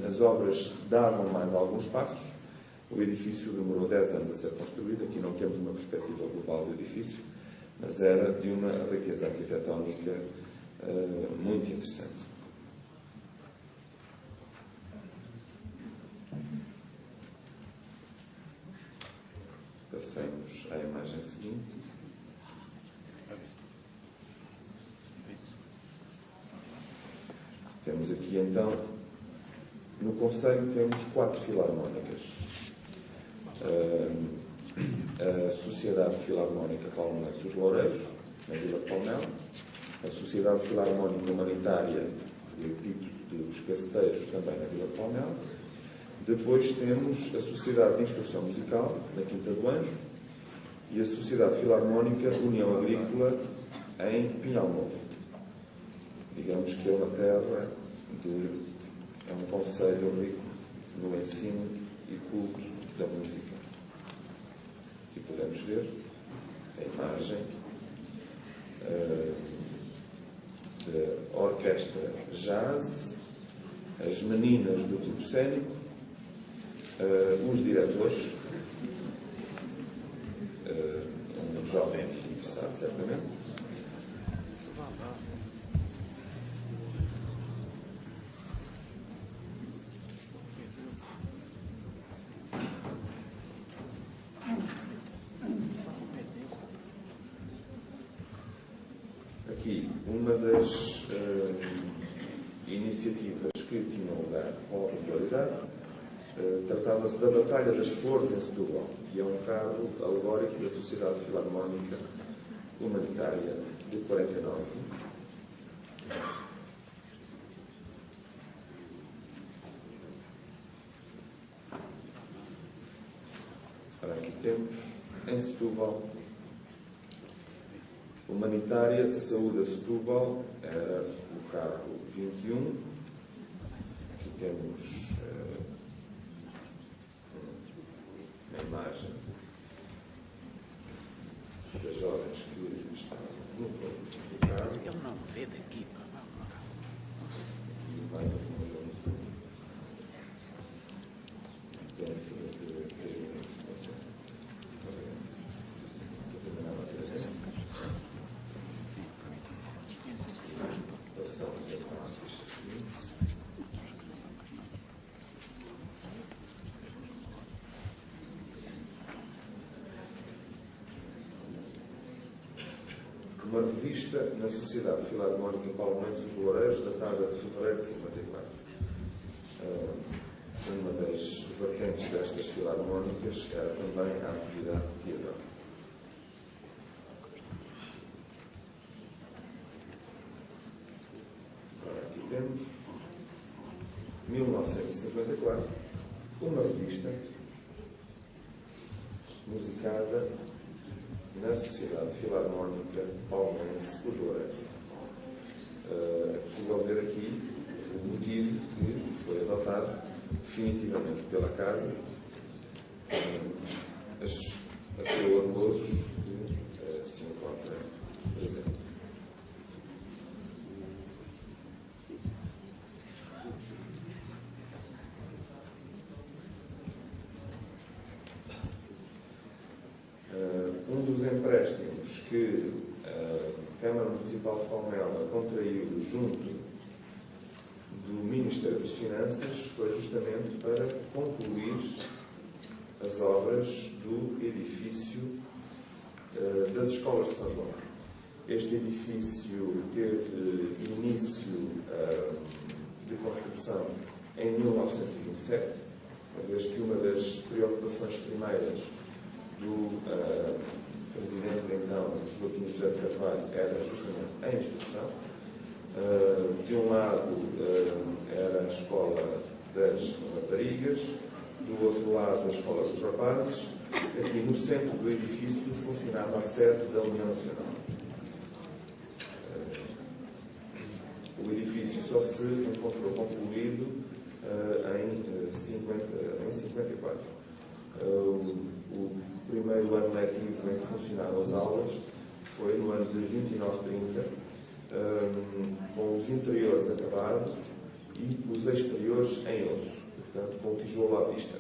as obras davam mais alguns passos. O edifício demorou 10 anos a ser construído. Aqui não temos uma perspectiva global do edifício, mas era de uma riqueza arquitetónica muito interessante. Passemos à imagem seguinte. Temos aqui então, no concelho temos 4 filarmónicas. A Sociedade Filarmónica Palmoense dos Loureiros, na Vila de Palmela, a Sociedade Filarmónica Humanitária do Epíteto dos Caceteiros, também na Vila de Palmela. Depois temos a Sociedade de Instrução Musical, na Quinta do Anjo, e a Sociedade Filarmónica União Agrícola, em Pinhal Novo. Digamos que é uma terra é um concelho rico no ensino e culto da música. Aqui podemos ver a imagem da orquestra jazz, as meninas do tipo cênico, os diretores, um jovem aqui interessado, certamente. Aqui, uma das iniciativas que tinham lugar com a popularidade tratava-se da Batalha das Flores em Setúbal, que é um carro alegórico da Sociedade Filarmónica Humanitária de 49. Ora, aqui temos, em Setúbal, Humanitária Saúde a Setúbal, era o carro 21. Aqui temos uma imagem das jovens que estão no corpo do carro. Ele não vê daqui, pá. E mais um conjunto dentro de 3 minutos, pode ser. Passamos então à ficha seguinte. Uma revista na Sociedade Filarmónica Palmoense dos Loureiros, datada de fevereiro de 54. Uma das vertentes destas filarmónicas era também a atividade teatral. Agora aqui temos 1954, uma revista musicada na Sociedade Filarmónica Palmoense dos Loureiros. É possível ver aqui o motivo que foi adotado definitivamente pela Casa, a coroa de louros que se encontra presente. que a Câmara Municipal de Palmela contraiu junto do Ministério das Finanças foi justamente para concluir as obras do edifício das escolas de São João. Este edifício teve início de construção em 1927, uma vez que uma das preocupações primeiras do presidente então, Joaquim José de Carvalho, era justamente a instrução. De um lado era a escola das raparigas, do outro lado a escola dos rapazes. Aqui no centro do edifício funcionava a sede da União Nacional. O edifício só se encontrou concluído em 54. O primeiro ano letivo em que funcionaram as aulas foi no ano de 29-30, com os interiores acabados e os exteriores em osso, portanto, com o tijolo à vista.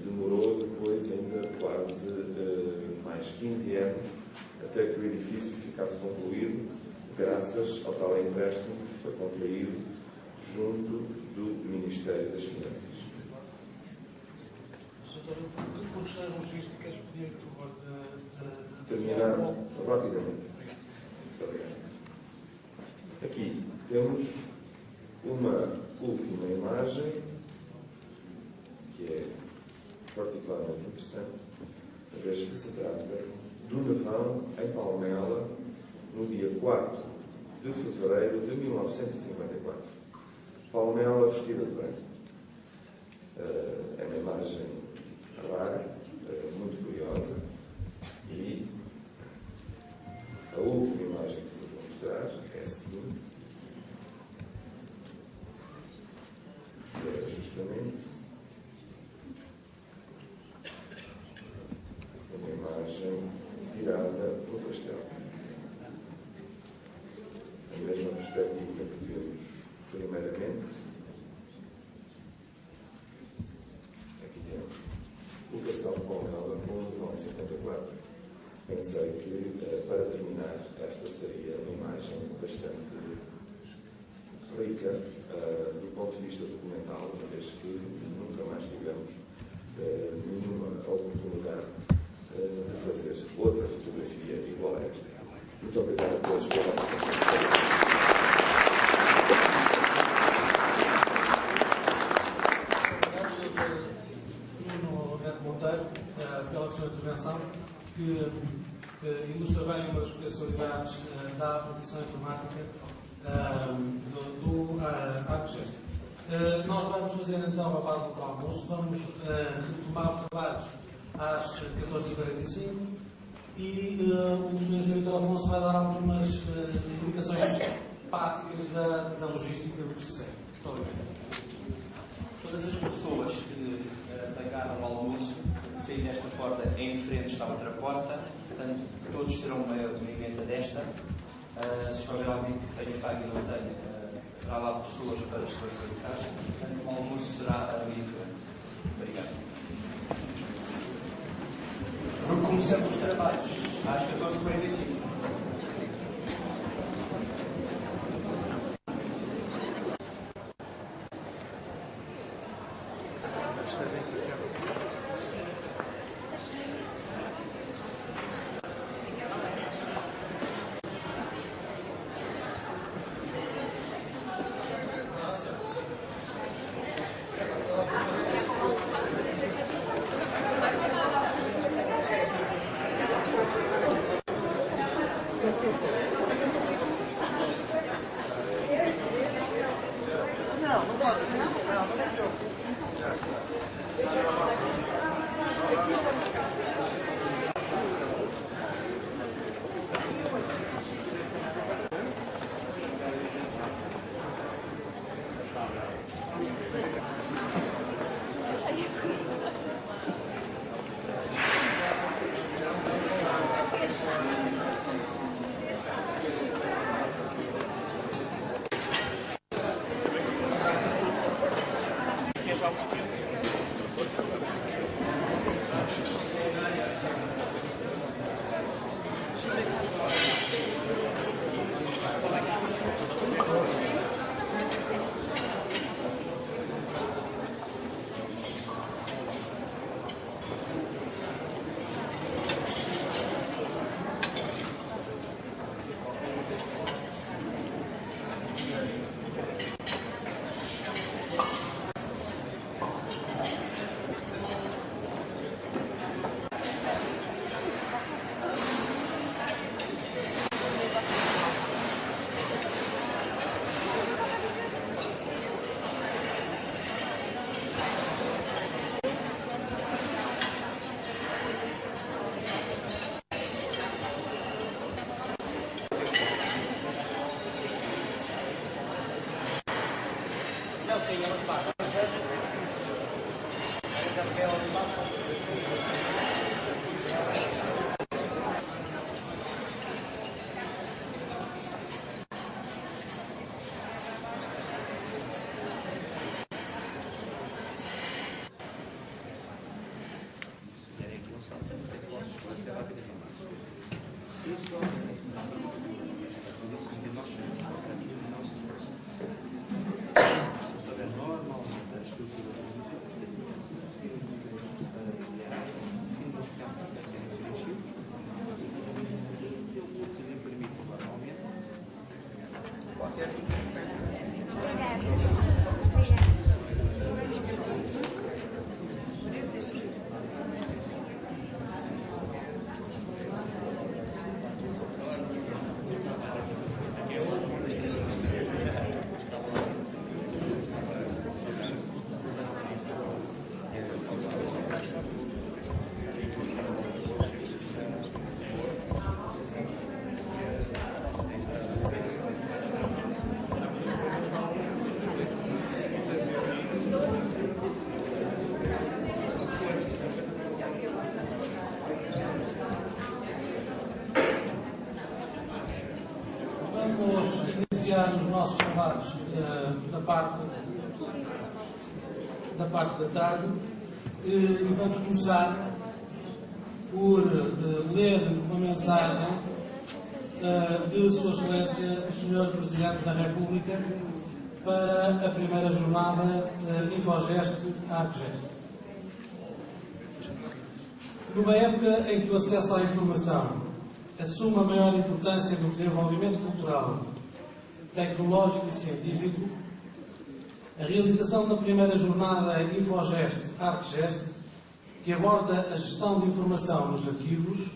Demorou depois ainda quase mais 15 anos até que o edifício ficasse concluído, graças ao tal empréstimo que foi contraído junto do Ministério das Finanças. Doutor, por questões logísticas, podia, por favor, terminar rapidamente. Aqui temos uma última imagem que é particularmente interessante, uma vez que se trata do nevão em Palmela no dia 4 de fevereiro de 1954. Palmela vestida de branco. É uma imagem rara, muito curiosa, e a última imagem que vos vou mostrar é a seguinte, que é justamente uma imagem tirada do castelo. A mesma perspectiva que vimos primeiramente. Aqui temos o Castelo de Palmela com o nevão em 54. Pensei que, para terminar, esta seria uma imagem bastante rica do ponto de vista documental, uma vez que nunca mais tivemos nenhuma oportunidade de fazer outra fotografia igual a esta. Muito obrigado a todos pela vossa atenção. Pela sua intervenção, que ilustra bem uma das potencialidades da aplicação informática do ArcGest. Nós vamos fazer então a pausa do almoço, vamos retomar os trabalhos às 14h45 e o Sr. Engenheiro Afonso vai dar algumas indicações práticas da logística do que se segue. Muito obrigado. Todas as pessoas que pegaram o almoço, sair desta porta, em frente está outra porta, portanto, todos terão uma emenda desta. Se houver alguém que tenha pago e não tenha, terá lá pessoas para esclarecer o caso. Portanto, o almoço será ali em frente. Obrigado. Recomeçamos os trabalhos às 14h45. Vamos iniciar os nossos debates da parte da tarde e vamos começar por ler uma mensagem de Sua Excelência o Sr. Presidente da República para a primeira jornada InfoGest-ArcGest. Numa época em que o acesso à informação assume a maior importância no desenvolvimento cultural, tecnológico e científico, a realização da primeira jornada InfoGest-ArcGest, que aborda a gestão de informação nos arquivos,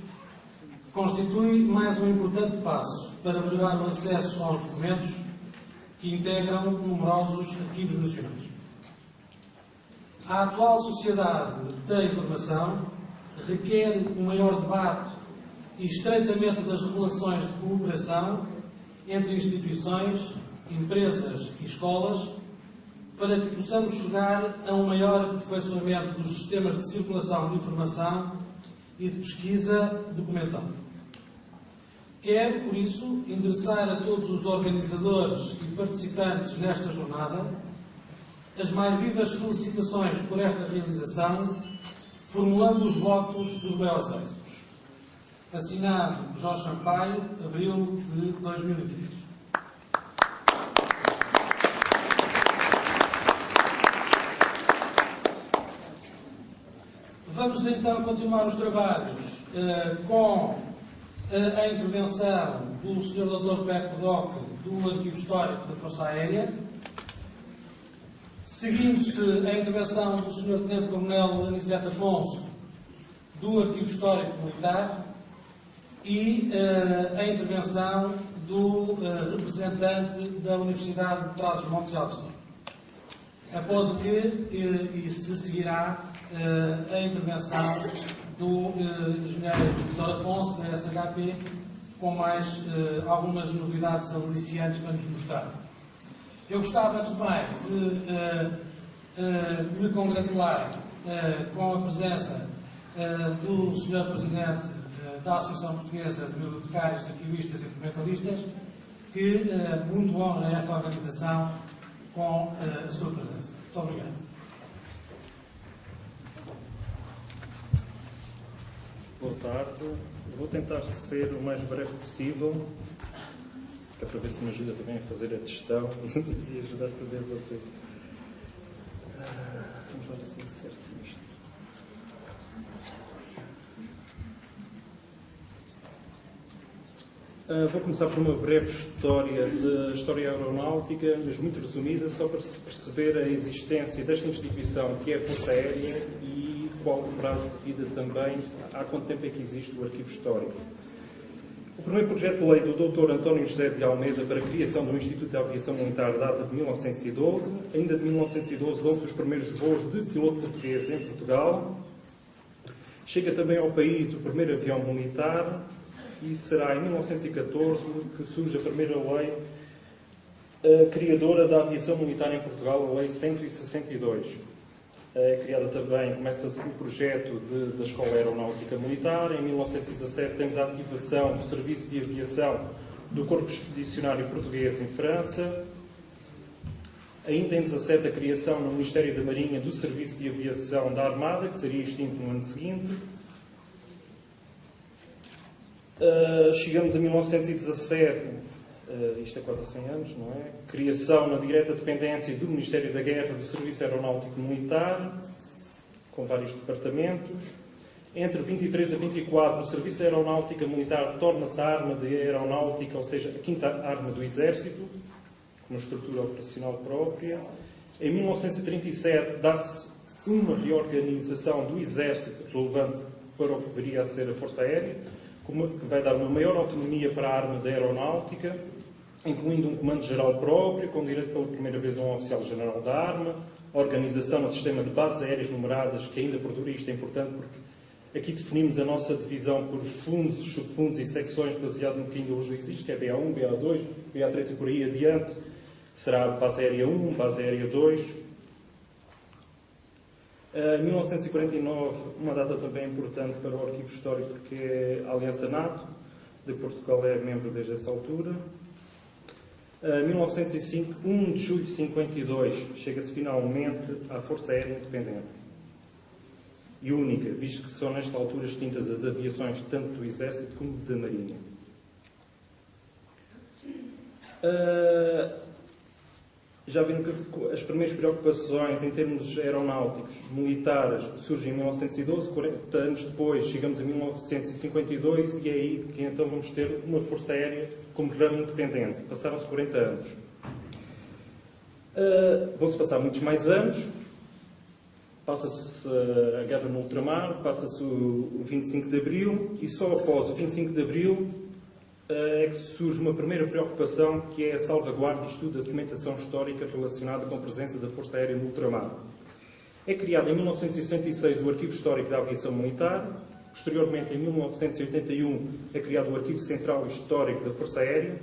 constitui mais um importante passo para melhorar o acesso aos documentos que integram numerosos arquivos nacionais. A atual sociedade da informação requer um maior debate e estreitamento das relações de cooperação entre instituições, empresas e escolas, para que possamos chegar a um maior aperfeiçoamento dos sistemas de circulação de informação e de pesquisa documental. Quero, por isso, endereçar a todos os organizadores e participantes nesta jornada as mais vivas felicitações por esta realização, formulando os votos dos maiores êxitos. Assinado Jorge Sampaio, abril de 2003. Vamos então continuar os trabalhos com a intervenção do Sr. Dr. Pepe Doc do Arquivo Histórico da Força Aérea, seguindo-se a intervenção do Sr. Tenente-Coronel Anicete Afonso do Arquivo Histórico Militar e a intervenção do representante da Universidade de Trás-os-Montes de Alto. Após o que se seguirá a intervenção do engenheiro Vítor Afonso, da SHP, com mais algumas novidades aliciantes para nos mostrar. Eu gostava, antes de mais, de me congratular com a presença do Sr. Presidente da Associação Portuguesa de Bibliotecários, Arquivistas e Documentalistas, que muito honra esta organização com a sua presença. Muito obrigado. Boa tarde. Vou tentar ser o mais breve possível, que é para ver se me ajuda também a fazer a gestão e ajudar também a vocês. Vamos lá assim certo isto. Vou começar por uma breve história da história aeronáutica, mas muito resumida, só para se perceber a existência desta instituição que é a Força Aérea e qual o prazo de vida também, há quanto tempo é que existe o Arquivo Histórico. O primeiro projeto de lei do Dr. António José de Almeida para a criação do Instituto de Aviação Militar data de 1912. Ainda de 1912 dão-se os primeiros voos de piloto português em Portugal. Chega também ao país o primeiro avião militar e será em 1914 que surge a primeira lei criadora da aviação militar em Portugal, a Lei 162. É criada também, começa o projeto da Escola Aeronáutica Militar. Em 1917 temos a ativação do Serviço de Aviação do Corpo Expedicionário Português em França. Ainda em 17, a criação no Ministério da Marinha do Serviço de Aviação da Armada, que seria extinto no ano seguinte. Chegamos a 1917, isto é quase há 100 anos, não é? Criação na direta dependência do Ministério da Guerra do Serviço Aeronáutico Militar, com vários departamentos. Entre 23 a 24, o Serviço de Aeronáutica Militar torna-se a arma de aeronáutica, ou seja, a quinta arma do Exército, com uma estrutura operacional própria. Em 1937, dá-se uma reorganização do Exército, relevante para o que viria a ser a Força Aérea, que vai dar uma maior autonomia para a arma da aeronáutica, incluindo um comando-geral próprio, com direito pela primeira vez a um oficial-general da arma, organização no sistema de bases aéreas numeradas, que ainda perdura. Isto é importante porque aqui definimos a nossa divisão por fundos, subfundos e secções, baseado no que ainda hoje existe, que é BA1, BA2, BA3 e por aí adiante. Será base aérea 1, base aérea 2. 1949, uma data também importante para o arquivo histórico, porque é a Aliança NATO, de Portugal é membro desde essa altura. 1905, 1 de julho de 52, chega-se finalmente à Força Aérea Independente. E única, visto que são nesta altura extintas as aviações tanto do Exército como da Marinha. Já viram que as primeiras preocupações em termos aeronáuticos militares surgem em 1912, 40 anos depois chegamos a 1952 e é aí que então vamos ter uma Força Aérea como ramo independente. Passaram-se 40 anos. Vão-se passar muitos mais anos. Passa-se a guerra no ultramar, passa-se o 25 de Abril e só após o 25 de Abril é que surge uma primeira preocupação, que é a salvaguarda e estudo da documentação histórica relacionada com a presença da Força Aérea no ultramar. É criado em 1966 o Arquivo Histórico da Aviação Militar. Posteriormente, em 1981, é criado o Arquivo Central Histórico da Força Aérea.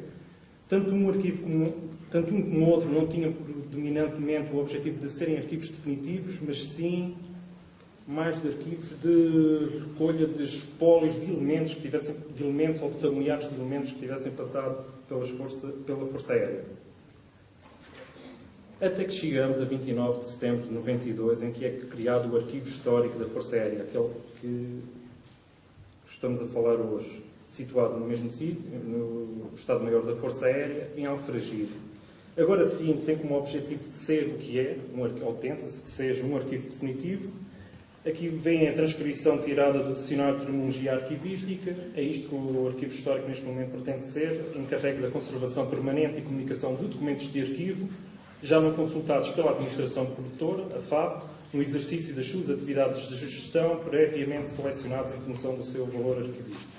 Tanto um como o outro não tinham predominantemente o objetivo de serem arquivos definitivos, mas sim mais de arquivos de recolha de espólios de elementos, de elementos ou de familiares de elementos que tivessem passado pela Força Aérea. Até que chegamos a 29 de setembro de 92, em que é criado o Arquivo Histórico da Força Aérea, aquele que estamos a falar hoje, situado no mesmo sítio, no Estado-Maior da Força Aérea, em Alfragide. Agora sim, tem como objetivo ser o que é, ou tenta-se que seja um arquivo definitivo. Aqui vem a transcrição tirada do Dicionário de Terminologia Arquivística. É isto que o Arquivo Histórico neste momento pretende ser, encarregue da conservação permanente e comunicação de documentos de arquivo, já não consultados pela Administração Produtora, a FAP, no exercício das suas atividades de gestão, previamente selecionados em função do seu valor arquivístico.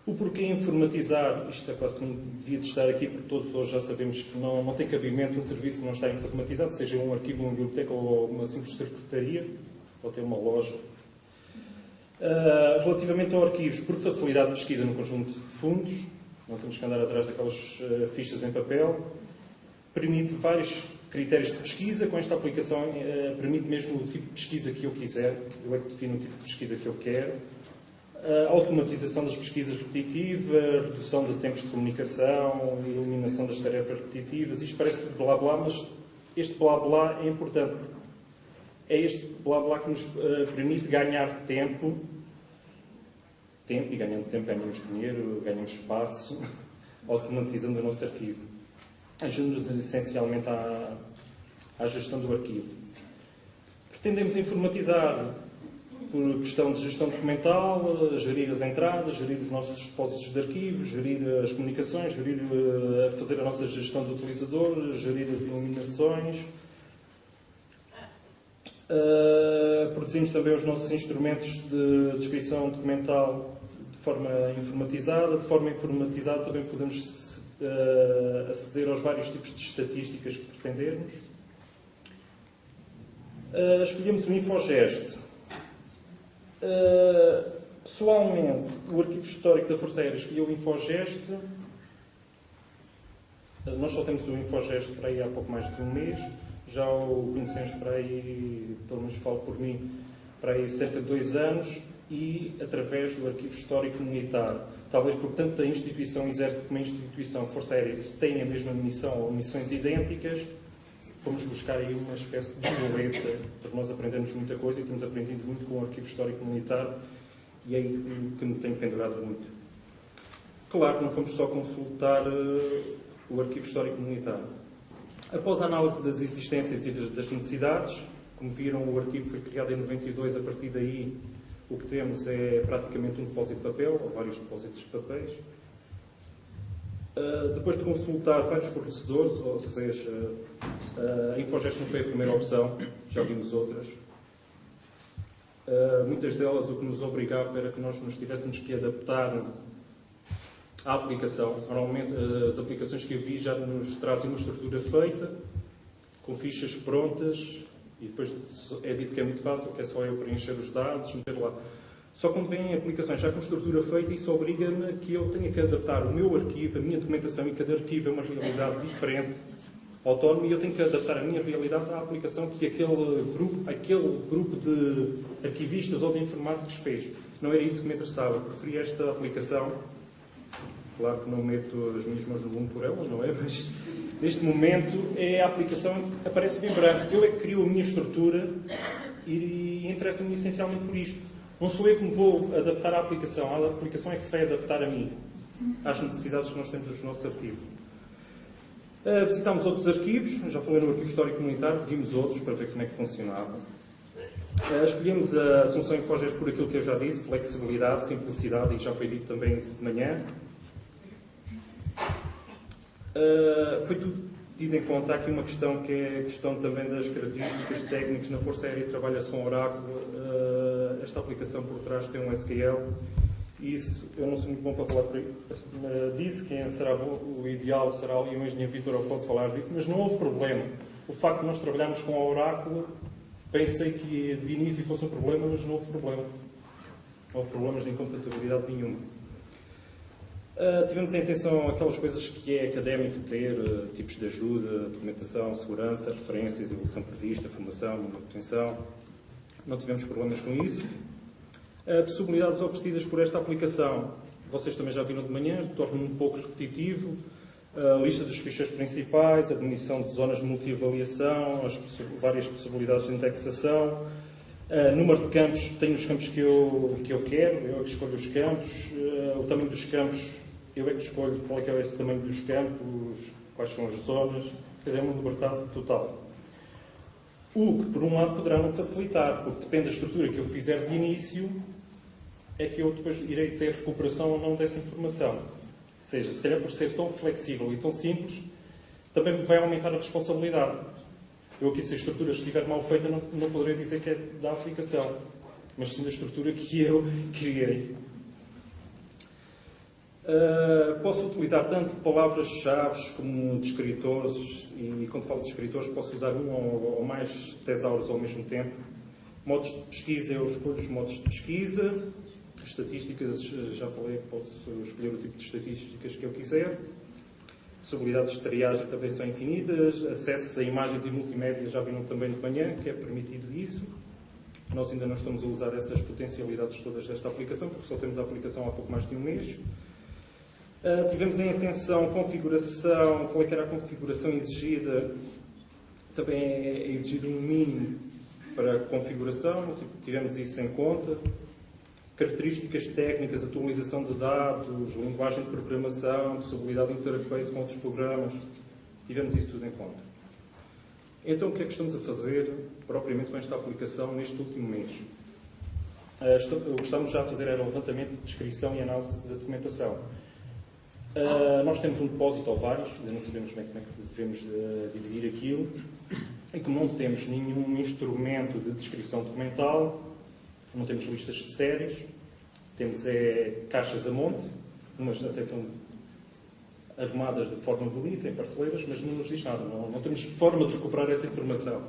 O porquê informatizar, isto é quase que não devia de estar aqui, porque todos hoje já sabemos que não tem cabimento um serviço não estar informatizado, seja um arquivo, uma biblioteca ou uma simples secretaria, ou ter uma loja. Relativamente aos arquivos, por facilidade de pesquisa no conjunto de fundos, não temos que andar atrás daquelas fichas em papel, permite vários critérios de pesquisa. Com esta aplicação permite mesmo o tipo de pesquisa que eu quiser, eu é que defino o tipo de pesquisa que eu quero. A automatização das pesquisas repetitivas, redução de tempos de comunicação, eliminação das tarefas repetitivas. Isto parece tudo blá blá, mas este blá blá é importante. É este blá blá que nos permite ganhar tempo, e ganhando tempo ganhamos dinheiro, ganhamos espaço, automatizando o nosso arquivo. Ajuda-nos essencialmente à gestão do arquivo. Pretendemos informatizar por questão de gestão documental, gerir as entradas, gerir os nossos depósitos de arquivos, gerir as comunicações, fazer a nossa gestão de utilizador, gerir as eliminações. Produzimos também os nossos instrumentos de descrição documental de forma informatizada. De forma informatizada também podemos aceder aos vários tipos de estatísticas que pretendermos. Escolhemos o Infogest. Pessoalmente, o Arquivo Histórico da Força Aérea escolheu o Infogest Nós só temos o Infogest para aí há pouco mais de um mês, já o conhecemos para aí, pelo menos falo por mim, para aí cerca de 2 anos, e através do Arquivo Histórico Militar. Talvez porque tanto a instituição Exército como a instituição Força Aérea têm a mesma missão ou missões idênticas, fomos buscar aí uma espécie de boleta para nós aprendermos muita coisa, e temos aprendido muito com o Arquivo Histórico Militar, e é aí que me tenho pendurado muito. Claro que não fomos só consultar o Arquivo Histórico Militar. Após a análise das existências e das necessidades, como viram, o arquivo foi criado em 92, a partir daí o que temos é praticamente um depósito de papel, ou vários depósitos de papéis. Depois de consultar vários fornecedores, ou seja, a Infogest não foi a primeira opção, já vimos outras. Muitas delas o que nos obrigava era que nós nos tivéssemos que adaptar à aplicação. Normalmente as aplicações que eu vi já nos trazem uma estrutura feita, com fichas prontas, e depois é dito que é muito fácil, que é só eu preencher os dados, meter lá. Só quando vêm aplicações já com estrutura feita, isso obriga-me que eu tenha que adaptar o meu arquivo, a minha documentação, e cada arquivo é uma realidade diferente, autónoma, e eu tenho que adaptar a minha realidade à aplicação que aquele grupo de arquivistas ou de informáticos fez. Não era isso que me interessava. Eu preferia esta aplicação. Claro que não meto as minhas mãos no lume por ela, não é? Mas neste momento a aplicação aparece-me em branco. Eu é que crio a minha estrutura e interessa-me essencialmente por isto. Não sou eu que me vou adaptar à aplicação é que se vai adaptar a mim, às necessidades que nós temos dos nossos arquivos. Visitámos outros arquivos, já falei no Arquivo Histórico Militar, vimos outros para ver como é que funcionava. Escolhemos a solução Infogest por aquilo que eu já disse, flexibilidade, simplicidade, e já foi dito também isso de manhã. Foi tudo tido em conta. Há aqui uma questão que é a questão também das características técnicas. Na Força Aérea trabalha-se com Oráculo. Esta aplicação por trás tem um SQL. Isso, eu não sou muito bom para falar disso. Quem será o ideal será ali o engenheiro Vítor Afonso falar disso, mas não houve problema. O facto de nós trabalharmos com a Oráculo, pensei que de início fosse um problema, mas não houve problema. Não houve problemas de incompatibilidade nenhuma. Tivemos em atenção aquelas coisas que é académico ter, tipos de ajuda, documentação, segurança, referências, evolução prevista, formação, manutenção. Não tivemos problemas com isso. Possibilidades oferecidas por esta aplicação, vocês também já viram de manhã, torna-me um pouco repetitivo. A lista dos ficheiros principais, a definição de zonas de multiavaliação, as várias possibilidades de indexação. Número de campos, tenho os campos que eu quero, eu é que escolho os campos. O tamanho dos campos, eu é que escolho qual é que é esse tamanho dos campos, quais são as zonas. Quer dizer, é uma liberdade total. O que, por um lado, poderá não facilitar, porque depende da estrutura que eu fizer de início, é que eu depois irei ter recuperação ou não dessa informação. Ou seja, se calhar por ser tão flexível e tão simples, também vai aumentar a responsabilidade. Eu aqui, se a estrutura estiver mal feita, não poderei dizer que é da aplicação, mas sim da estrutura que eu criei. Posso utilizar tanto palavras-chave como descritores, e quando falo de descritores posso usar um ou mais tesauros ao mesmo tempo. Modos de pesquisa, eu escolho os modos de pesquisa. Estatísticas, já falei, posso escolher o tipo de estatísticas que eu quiser. Possibilidades de triagem também são infinitas. Acessos a imagens e multimédia, já viram também de manhã, que é permitido isso. Nós ainda não estamos a usar essas potencialidades todas desta aplicação, porque só temos a aplicação há pouco mais de um mês. Tivemos em atenção configuração, qual é que era a configuração exigida. Também é exigido um mínimo para configuração, tivemos isso em conta. Características técnicas, atualização de dados, linguagem de programação, possibilidade de interface com outros programas, tivemos isso tudo em conta. Então, o que é que estamos a fazer propriamente com esta aplicação neste último mês? O que estamos já a fazer era o levantamento de descrição e análise da documentação. Nós temos um depósito ou vários, ainda não sabemos como é que devemos dividir aquilo, e como não temos nenhum instrumento de descrição documental, não temos listas de séries, temos caixas a monte, umas até estão arrumadas de forma bonita, em prateleiras, mas não nos diz nada, não temos forma de recuperar essa informação.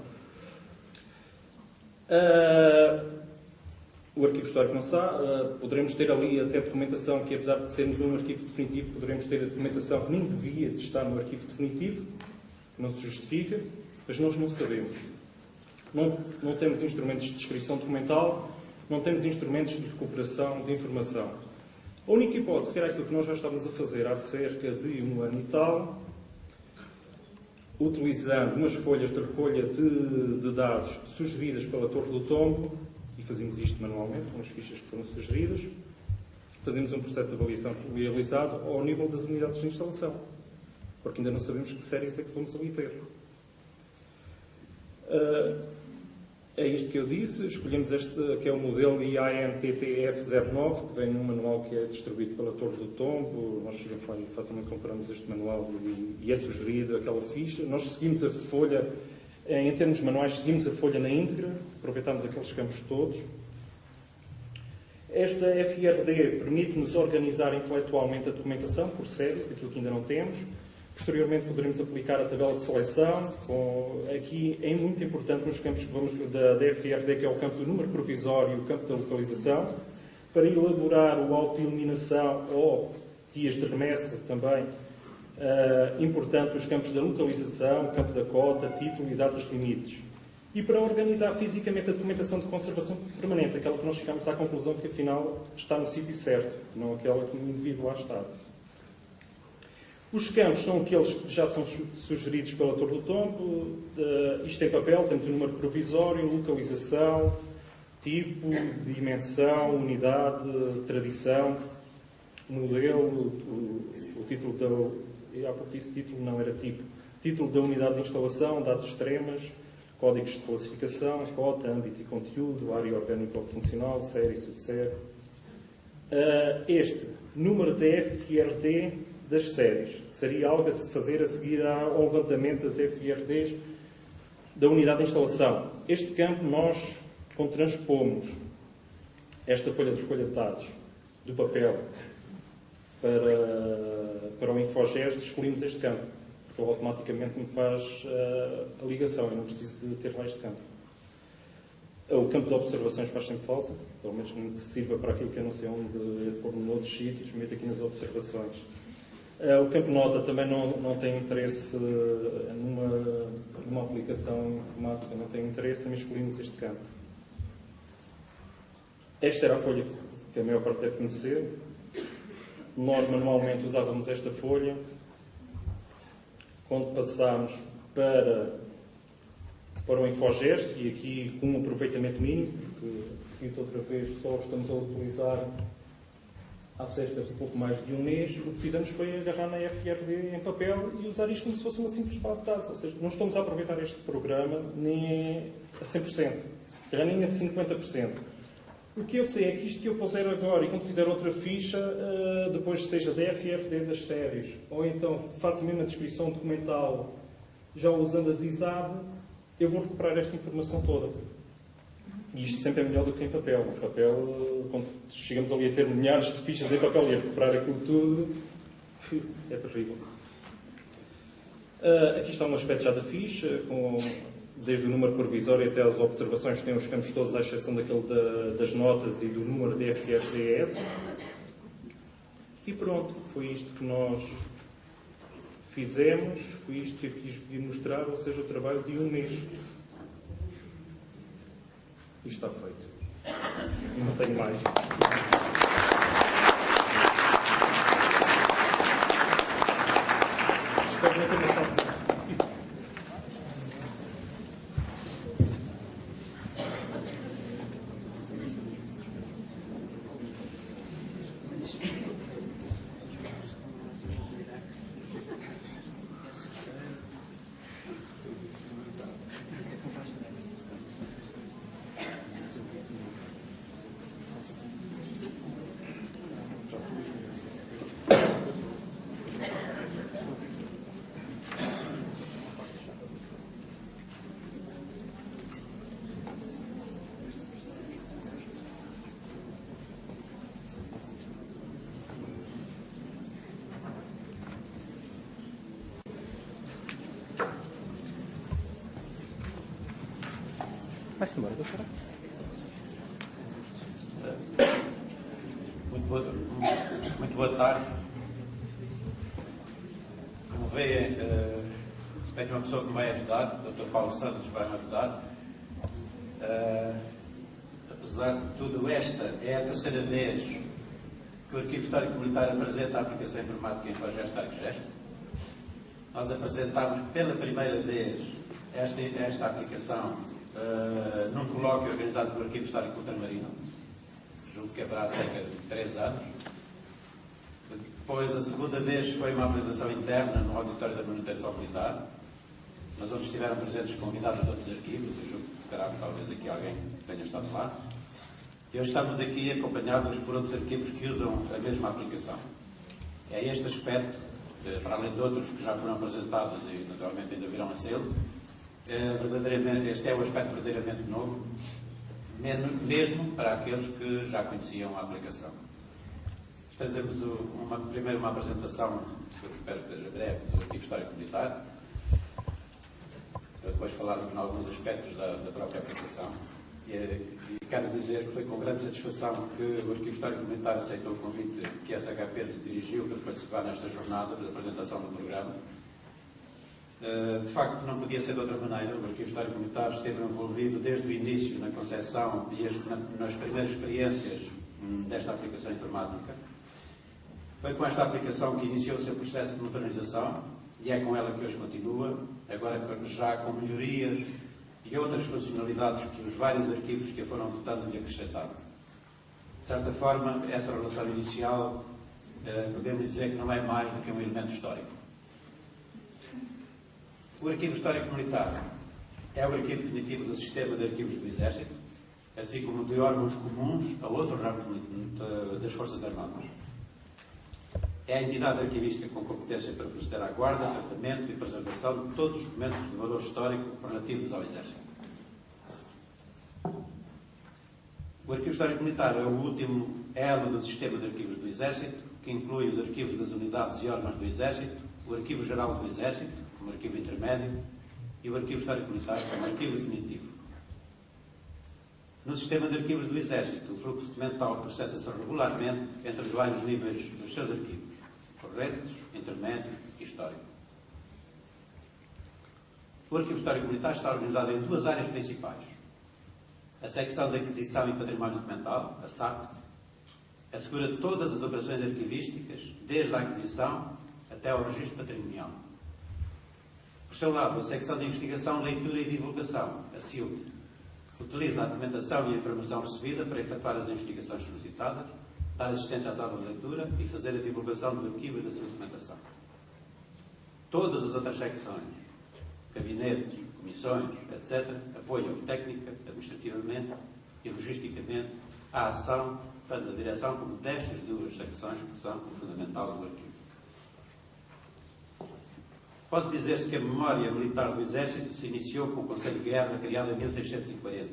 O arquivo histórico não sabe, poderemos ter ali até documentação que, apesar de sermos um arquivo definitivo, poderemos ter a documentação que nem devia de estar no arquivo definitivo, não se justifica, mas nós não sabemos. Não temos instrumentos de descrição documental, não temos instrumentos de recuperação de informação. A única hipótese, que era aquilo que nós já estávamos a fazer há cerca de um ano e tal, utilizando umas folhas de recolha de dados sugeridas pela Torre do Tombo, e fazíamos isto manualmente, com as fichas que foram sugeridas, fazíamos um processo de avaliação realizado ao nível das unidades de instalação, porque ainda não sabemos que séries é que vamos ali ter. É isto que eu disse, escolhemos este, que é o modelo IANTTF09, que vem num manual que é distribuído pela Torre do Tombo. Nós chegamos lá e facilmente compramos este manual e é sugerido aquela ficha. Nós seguimos a folha, em termos manuais, seguimos a folha na íntegra, aproveitamos aqueles campos todos. Esta FRD permite-nos organizar intelectualmente a documentação por séries, aquilo que ainda não temos. Posteriormente poderemos aplicar a tabela de seleção. Aqui é muito importante nos campos que vamos da FRD, que é o campo do número provisório e o campo da localização, para elaborar o auto de eliminação ou dias de remessa também. Importante os campos da localização, o campo da cota, título e datas limites. E para organizar fisicamente a documentação de conservação permanente, aquela que nós chegamos à conclusão que afinal está no sítio certo, não aquela que o indivíduo lá está. Os campos são aqueles que já são sugeridos pela Torre do Tombo. Isto em papel, temos o número provisório, localização, tipo, dimensão, unidade, tradição, modelo, o título da... Há pouco disse título, não era tipo. Título da unidade de instalação, datas extremas, códigos de classificação, cota, âmbito e conteúdo, área orgânica ou funcional, série, subsérie. Este número de FRD das séries seria algo a se fazer a seguir ao levantamento das FRDs da unidade de instalação. Este campo nós, quando transpomos esta folha de recolha de dados do papel para o Infogest, escolhemos este campo, porque ele automaticamente me faz a ligação, eu não preciso de ter lá este campo. O campo de observações faz sempre falta, pelo menos que sirva para aquilo que eu não sei onde pôr noutros sítios, meto aqui nas observações. O campo nota também não tem interesse numa aplicação informática, não tem interesse, também escolhemos este campo. Esta era a folha que a maior parte deve conhecer. Nós manualmente usávamos esta folha. Quando passámos para o Infogest, e aqui com um aproveitamento mínimo, porque, repito outra vez, só estamos a utilizar há cerca de pouco mais de um mês, o que fizemos foi agarrar na FRD em papel e usar isto como se fosse uma simples base de dados. Ou seja, não estamos a aproveitar este programa nem a 100%, se calhar nem a 50%. O que eu sei é que isto que eu puser agora e quando fizer outra ficha, depois seja da FRD das séries, ou então faço a mesma descrição documental já usando a ZISAB, eu vou recuperar esta informação toda. E isto sempre é melhor do que em papel. Em papel, quando chegamos ali a ter milhares de fichas em papel e a recuperar aquilo tudo, é terrível. Aqui está um aspecto já da ficha, desde o número provisório até as observações, tem os campos todos, à exceção daquele das notas e do número de FRDS. E pronto, foi isto que nós fizemos, foi isto que eu quis mostrar, ou seja, o trabalho de um mês. Isto está feito. Não tenho mais. Espero que não tenha salvo. Vai-se embora, doutora. Muito boa tarde. Como veem, tenho uma pessoa que me vai ajudar, o Dr. Paulo Santos vai me ajudar. Apesar de tudo, esta é a terceira vez que o Arquivo Histórico Militar apresenta a aplicação informática InfoGest ArcGest. Nós apresentámos pela primeira vez esta aplicação num colóquio organizado pelo Arquivo Histórico Ultramarino, julgo que haverá cerca de 3 anos. Depois, a segunda vez foi uma apresentação interna no auditório da Manutenção Militar, mas onde estiveram presentes convidados de outros arquivos, eu julgo que terá talvez aqui alguém que tenha estado lá. E hoje estamos aqui acompanhados por outros arquivos que usam a mesma aplicação. É este aspecto, para além de outros que já foram apresentados e naturalmente ainda virão a ser, este é o aspecto verdadeiramente novo, mesmo para aqueles que já conheciam a aplicação. Fazemos primeiro uma apresentação, que eu espero que seja breve, do Arquivo Histórico Militar, para depois falarmos em alguns aspectos da própria aplicação. E quero dizer que foi com grande satisfação que o Arquivo Histórico Militar aceitou o convite que a SHP dirigiu para participar nesta jornada de apresentação do programa. De facto, não podia ser de outra maneira. O Arquivo Histórico Militar esteve envolvido desde o início na concepção e nas primeiras experiências desta aplicação informática. Foi com esta aplicação que iniciou o seu processo de modernização e é com ela que hoje continua, agora já com melhorias e outras funcionalidades que os vários arquivos que a foram dotando lhe acrescentaram. De certa forma, essa relação inicial podemos dizer que não é mais do que um elemento histórico. O Arquivo Histórico Militar é o arquivo definitivo do sistema de arquivos do Exército, assim como de órgãos comuns a outros ramos das Forças Armadas. É a entidade arquivística com competência para proceder à guarda, tratamento e preservação de todos os documentos de valor histórico relativos ao Exército. O Arquivo Histórico Militar é o último elo do sistema de arquivos do Exército, que inclui os arquivos das unidades e órgãos do Exército, o Arquivo Geral do Exército, como arquivo intermédio, e o Arquivo Histórico Militar como arquivo definitivo. No sistema de arquivos do Exército, o fluxo documental processa-se regularmente entre os vários níveis dos seus arquivos: correntes, intermédio e histórico. O Arquivo Histórico Militar está organizado em 2 áreas principais: a secção de Aquisição e Património Documental, a SAPT, assegura todas as operações arquivísticas, desde a aquisição até ao registro patrimonial. Por seu lado, a secção de Investigação, Leitura e Divulgação, a SILT, utiliza a documentação e a informação recebida para efetuar as investigações solicitadas, dar assistência às aulas de leitura e fazer a divulgação do arquivo e da sua documentação. Todas as outras secções, gabinetes, comissões, etc., apoiam técnica, administrativamente e logisticamente a ação, tanto da direção como destas 2 secções que são o fundamental do arquivo. Pode dizer-se que a memória militar do Exército se iniciou com o Conselho de Guerra, criado em 1640,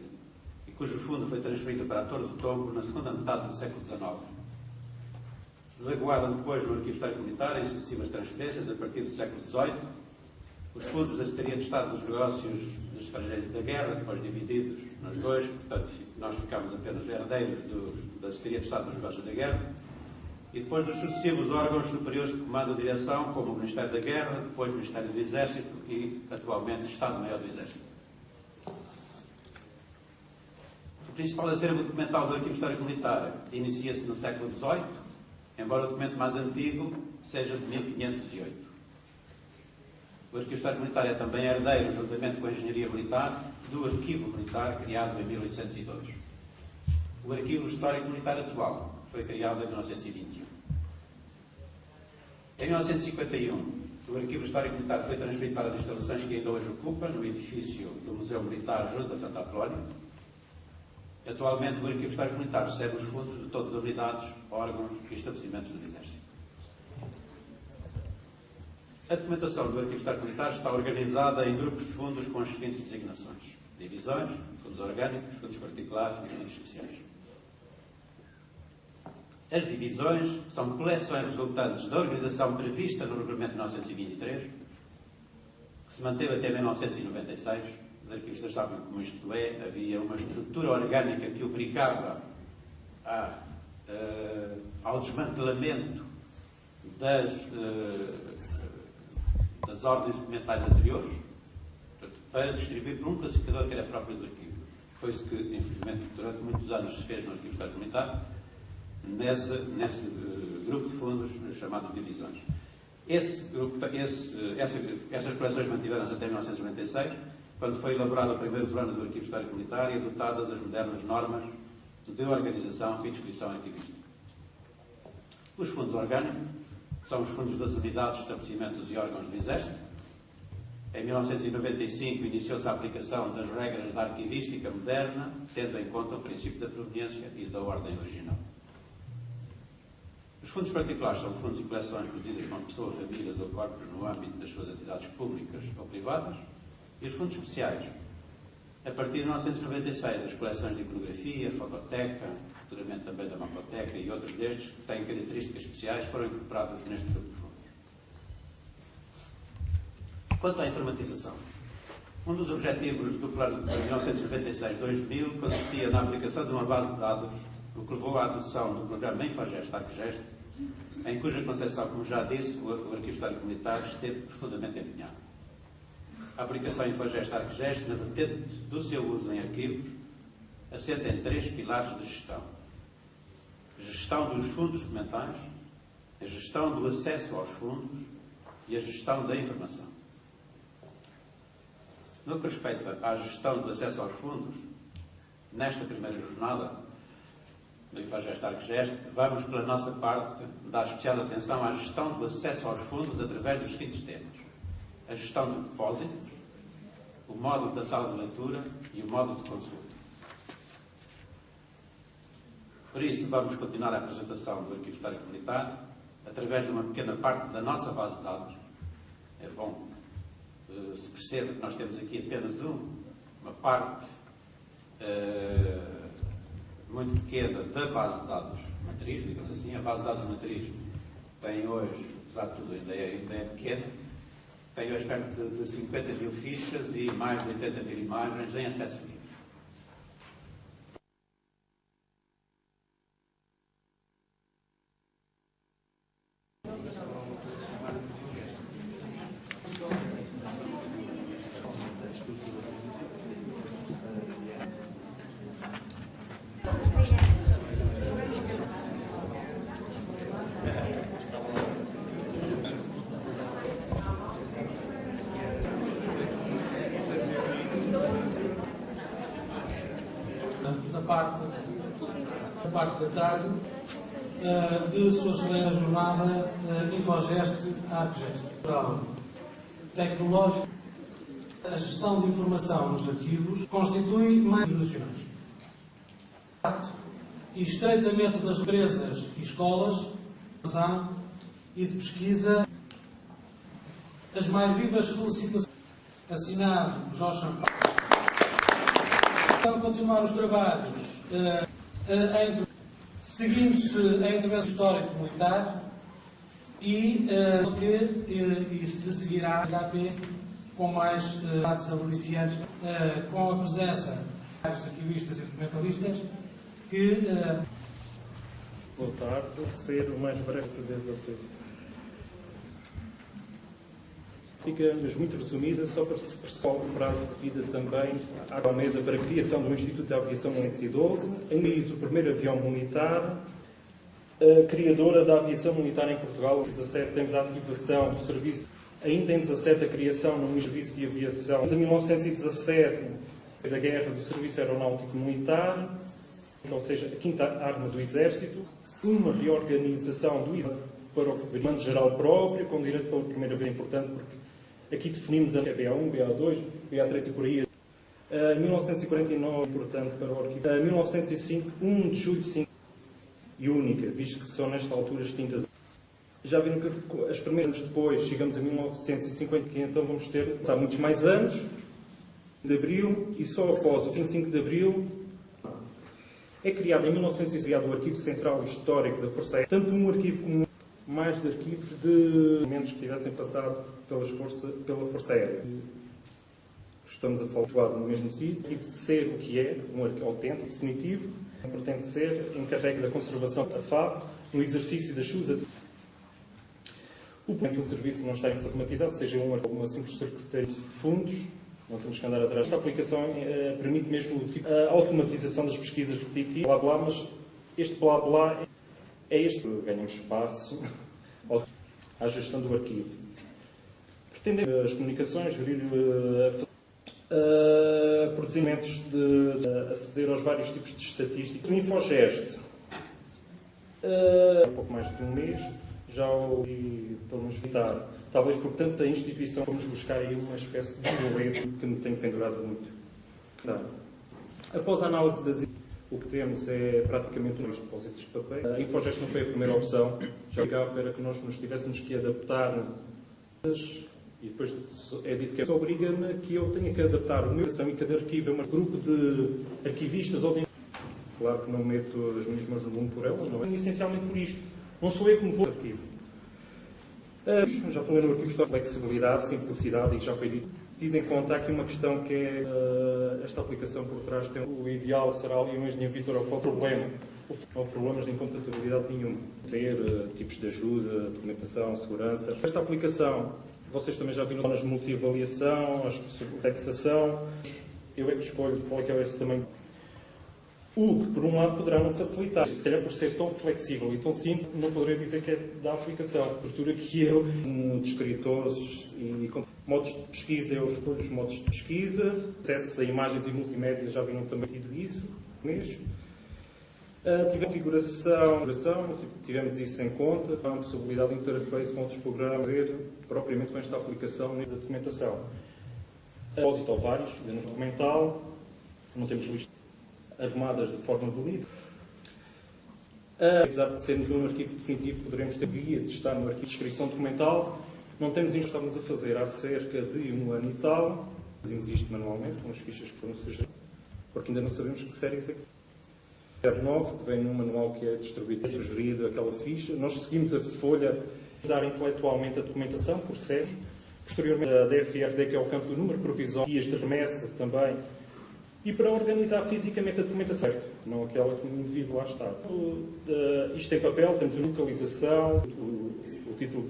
e cujo fundo foi transferido para a Torre do Tombo na segunda metade do século XIX. Desaguaram depois no Arquivo Histórico Militar em sucessivas transferências a partir do século XVIII. Os fundos da Secretaria de Estado dos Negócios dos Estrangeiros da Guerra, depois divididos nos 2, portanto, nós ficámos apenas herdeiros da Secretaria de Estado dos Negócios da Guerra, e depois dos sucessivos órgãos superiores de comando e direção, como o Ministério da Guerra, depois o Ministério do Exército e, atualmente, o Estado-Maior do Exército. O principal acervo documental do Arquivo Histórico Militar inicia-se no século XVIII, embora o documento mais antigo seja de 1508. O Arquivo Histórico Militar é também herdeiro, juntamente com a Engenharia Militar, do Arquivo Militar, criado em 1802. O Arquivo Histórico Militar atual foi criado em 1921. Em 1951, o Arquivo Histórico Militar foi transferido para as instalações que ainda hoje ocupa, no edifício do Museu Militar junto a Santa Apolónia. Atualmente, o Arquivo Histórico Militar recebe os fundos de todas as unidades, órgãos e estabelecimentos do Exército. A documentação do Arquivo Histórico Militar está organizada em grupos de fundos com as seguintes designações: divisões, fundos orgânicos, fundos particulares e fundos especiais. As divisões são coleções resultantes da organização prevista no Regulamento de 1923, que se manteve até 1996. Os arquivistas sabem como isto é. Havia uma estrutura orgânica que obrigava a ao desmantelamento das ordens documentais anteriores, portanto, para distribuir por um classificador que era próprio do arquivo. Foi isso que, infelizmente, durante muitos anos se fez no Arquivo Histórico Militar, nesse grupo de fundos chamados divisões. Essas coleções mantiveram-se até 1996, quando foi elaborado o primeiro plano do Arquivo Histórico Militar e adotadas as modernas normas de organização e descrição arquivística. Os fundos orgânicos são os fundos das unidades, estabelecimentos e órgãos do Exército. Em 1995 iniciou-se a aplicação das regras da arquivística moderna, tendo em conta o princípio da proveniência e da ordem original. Os fundos particulares são fundos e coleções produzidas por pessoa, famílias ou corpos no âmbito das suas atividades públicas ou privadas. E os fundos especiais. A partir de 1996, as coleções de iconografia, fototeca, futuramente também da mapoteca e outros destes, que têm características especiais, foram incorporados neste grupo de fundos. Quanto à informatização, um dos objetivos do plano de 1996-2000 consistia na aplicação de uma base de dados, o que levou à adoção do programa Infogest-Arquigest, em cuja concepção, como já disse, o Arquivo Histórico Militar esteve profundamente empenhado. A aplicação Infogest-Arquigest, na vertente do seu uso em arquivos, assenta em 3 pilares de gestão. Gestão dos fundos documentais, a gestão do acesso aos fundos e a gestão da informação. No que respeita à gestão do acesso aos fundos, nesta primeira jornada do Infogest-Arquigest, vamos, pela nossa parte, dar especial atenção à gestão do acesso aos fundos através dos seguintes temas: a gestão dos depósitos, o módulo da sala de leitura e o módulo de consulta. Por isso, vamos continuar a apresentação do Arquivo Histórico Militar através de uma pequena parte da nossa base de dados. É bom que se perceba que nós temos aqui apenas uma parte muito pequena da base de dados matriz, digamos assim. A base de dados matriz tem hoje, apesar de tudo, ainda é pequena, tem hoje perto de 50 mil fichas e mais de 80 mil imagens em acesso livre. Da parte da tarde, de sua excelente jornada Infogest-Arquigest. Tecnológico, a gestão de informação nos arquivos constitui mais nacionais. E estreitamente das empresas e escolas e de pesquisa, as mais vivas felicitações. Assinado Jorge Sampaio. Para continuar os trabalhos, seguindo-se a intervenção histórico-militar e se seguirá a HP com mais dados aliciantes, com a presença dos arquivistas e documentalistas que... Boa tarde, ser o mais breve que deve ser. Mas muito resumida, só para se perceber o prazo de vida também à Almeida para a criação do Instituto de Aviação em 1912, o primeiro avião militar, a criadora da aviação militar em Portugal. Em 17 temos a ativação do serviço, ainda em 17 a criação do serviço de aviação. Em 1917, da guerra do Serviço Aeronáutico Militar, ou seja, a quinta arma do Exército, uma reorganização do Exército para o Comando-Geral próprio, com direito pela primeira vez importante, porque aqui definimos a BA1, BA2, BA3 e por aí. 1949, portanto, para o arquivo. 1905, 1 de julho de 5 e única, visto que são nesta altura extintas. Já viram que as primeiras anos depois, chegamos a 1950, que então vamos ter, há muitos mais anos, de abril, e só após o 25 de abril, é criado em 1950 o Arquivo Central Histórico da Força Aérea, tanto um arquivo como mais de arquivos de elementos que tivessem passado pela Força Aérea. Estamos a falar no mesmo sítio, arquivo ser o que é, um arquivo autêntico, definitivo, pretende ser encarregue da conservação da FAP no exercício das suas atividades. O ponto do serviço não está informatizado, seja uma simples secretaria de fundos, não temos que andar atrás. Esta aplicação permite mesmo a automatização das pesquisas repetitivas, blá blá, mas este blá blá é este. Ganhamos espaço à gestão do arquivo. Pretende as comunicações, gerir procedimentos de aceder aos vários tipos de estatísticas. O Infogest, há pouco mais de um mês, já o pelo menos evitar. Talvez por tanta instituição, vamos buscar aí uma espécie de boleto que me tenho pendurado muito. Após a análise das o que temos é praticamente um depósitos de papel. A Infogest não foi a primeira opção. Já ligava era que nós nos tivéssemos que adaptar e depois é dito que isso obriga-me que eu tenha que adaptar o meu ação e cada arquivo é um grupo de arquivistas ou de... Claro que não meto as minhas mãos no mundo por ela, não é? Essencialmente por isto. Não sou eu que me vou ao arquivo. Já falei no arquivo de flexibilidade, simplicidade e já foi dito. Tido em conta aqui uma questão que é esta aplicação por trás tem o ideal será ali o engenheiro Vítor ao problema. Não houve problemas de incompatibilidade nenhum. Ter tipos de ajuda, documentação, segurança. Esta aplicação, vocês também já viram nas multiavaliação, as fixação. Eu é que escolho qual é que é esse tamanho. O que, por um lado, poderá não facilitar. Se calhar, por ser tão flexível e tão simples, não poderei dizer que é da aplicação. A abertura que eu, de escritores e modos de pesquisa, eu escolho os modos de pesquisa. Acesso a imagens e multimédia, já viram também tido isso. Tive configuração, tivemos isso em conta. Há uma possibilidade de interface com outros programas, propriamente com esta aplicação da documentação. Depósito ou vários, ainda no documental, não temos lista. Arrumadas de forma bonita. Apesar de sermos um arquivo definitivo, poderemos ter via de estar no arquivo de descrição documental. Não temos isto que estamos a fazer há cerca de um ano e tal. Fazemos isto manualmente, com as fichas que foram sugeridas, porque ainda não sabemos que séries é que 09, que vem num manual que é distribuído, sugerido aquela ficha. Nós seguimos a folha, usar intelectualmente a documentação, por SES. Posteriormente, a DFRD, que é o campo do número provisório, guias de remessa também. E para organizar fisicamente a documentação, não aquela que o indivíduo lá está. Isto em papel, temos a localização, o título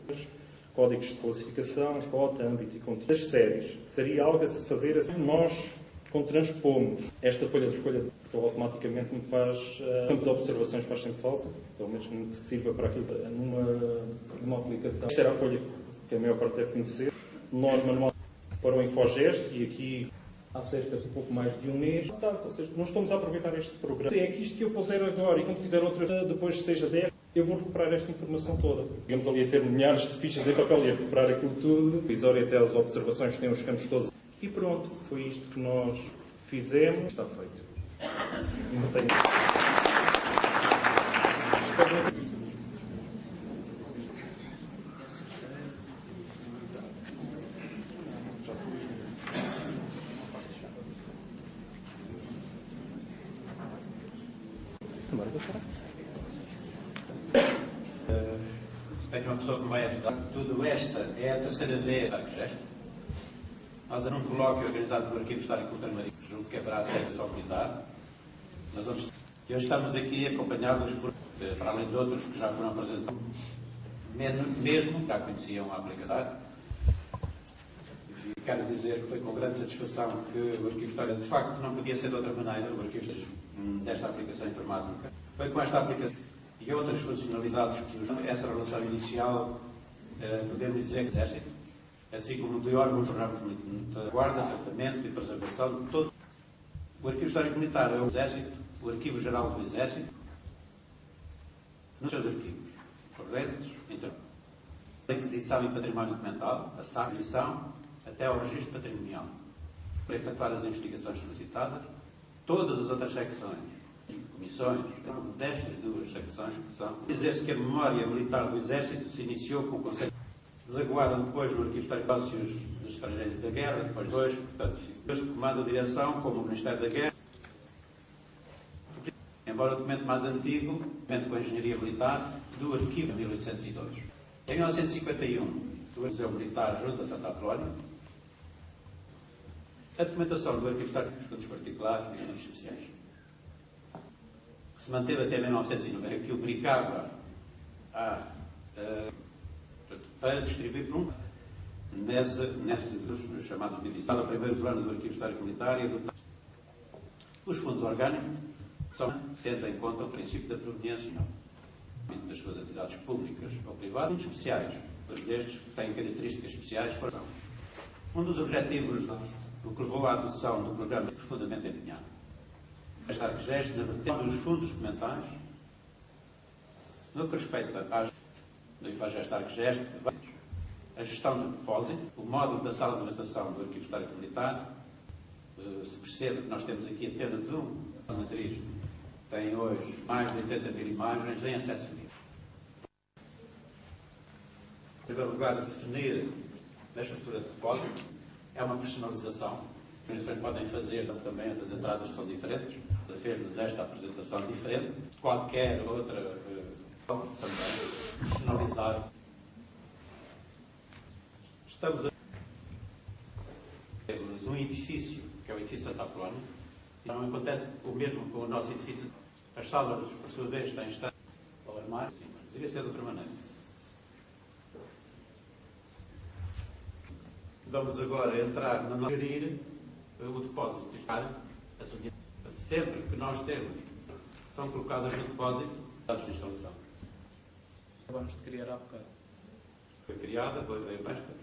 dos códigos de classificação, cota, âmbito e conteúdo. Das séries, seria algo a se fazer assim. Nós, quando transpomos esta folha de recolha, porque automaticamente me faz, campo de observações faz sempre falta, pelo menos que me sirva para aquilo, numa aplicação. Esta era a folha que a maior parte deve conhecer. Nós, manualmente, para o Infogest, e aqui há cerca de pouco mais de um mês. Ou seja, não estamos a aproveitar este programa. É que isto que eu puser agora e quando fizer outra, depois seja 10, eu vou recuperar esta informação toda. Digamos ali a ter milhares de fichas em papel e a recuperar aquilo tudo. Visório até as observações que têm os campos todos. E pronto, foi isto que nós fizemos. Está feito. Não tenho... Espero... Tenho uma pessoa que me vai ajudar. Tudo esta é a terceira vez que gesto. Nós, num colóquio organizado no Arquivo Histórico Ultramarinos, julgo que haverá a Sessão Militar, mas onde estamos aqui acompanhados por, para além de outros que já foram apresentados, mesmo já conheciam a aplicação. E quero dizer que foi com grande satisfação que o Arquivo Histórico, de facto, não podia ser de outra maneira, o arquivo desta aplicação informática. Foi com esta aplicação e outras funcionalidades que essa relação inicial, podemos dizer que exército, assim como de órgãos de guarda, tratamento e preservação de todos. O Arquivo Histórico Militar é o Exército, o Arquivo Geral do Exército, nos seus arquivos, corretos, a aquisição e património documental, a aquisição, até ao registro patrimonial, para efetuar as investigações solicitadas, todas as outras secções, comissões, destas duas secções que são. Dizer-se que a memória militar do Exército se iniciou com o conceito desaguaram depois no Arquivo Histórico dos Estrangeiros e da Guerra, depois dois, portanto, dois que comandam a direção, como o Ministério da Guerra. Embora o documento mais antigo, o documento com a Engenharia Militar, do Arquivo de 1802. Em 1951, o Museu Militar junto a Santa Apolónia, a documentação do Arquivo Histórico dos Fundos Particulares e dos Fundos Especiais. que se manteve até 1990, que obrigava para distribuir por nesses chamados divisões. O primeiro plano do Arquivo Histórico Militar e os fundos orgânicos tendo em conta o princípio da proveniência das suas atividades públicas ou privadas, fundos especiais, destes que têm características especiais. Um dos objetivos o que levou à adoção do programa é profundamente empenhado. Esta gesto na vertente dos fundos documentais, no que respeita do Infageste Arquegeste, a gestão do depósito, o módulo da sala de votação do Arquivo Histórico Militar, se percebe que nós temos aqui apenas uma matriz, tem hoje mais de 80 mil imagens em acesso livre. Em primeiro lugar, definir a estrutura de depósito é uma personalização. As organizações podem fazer também essas entradas que são diferentes. Fez-nos esta apresentação diferente. Qualquer outra também personalizar. Estamos a um edifício, que é o edifício Santa Apolónia. Não acontece o mesmo com o nosso edifício. As salas, por sua vez, têm estado ao armário. Sim, mas poderia ser de outra maneira. Vamos agora entrar na nossa gerir o depósito. Sempre que nós temos, são colocadas no depósito, dados de instalação. Acabamos de criar há bocado. Foi criada, veio esta.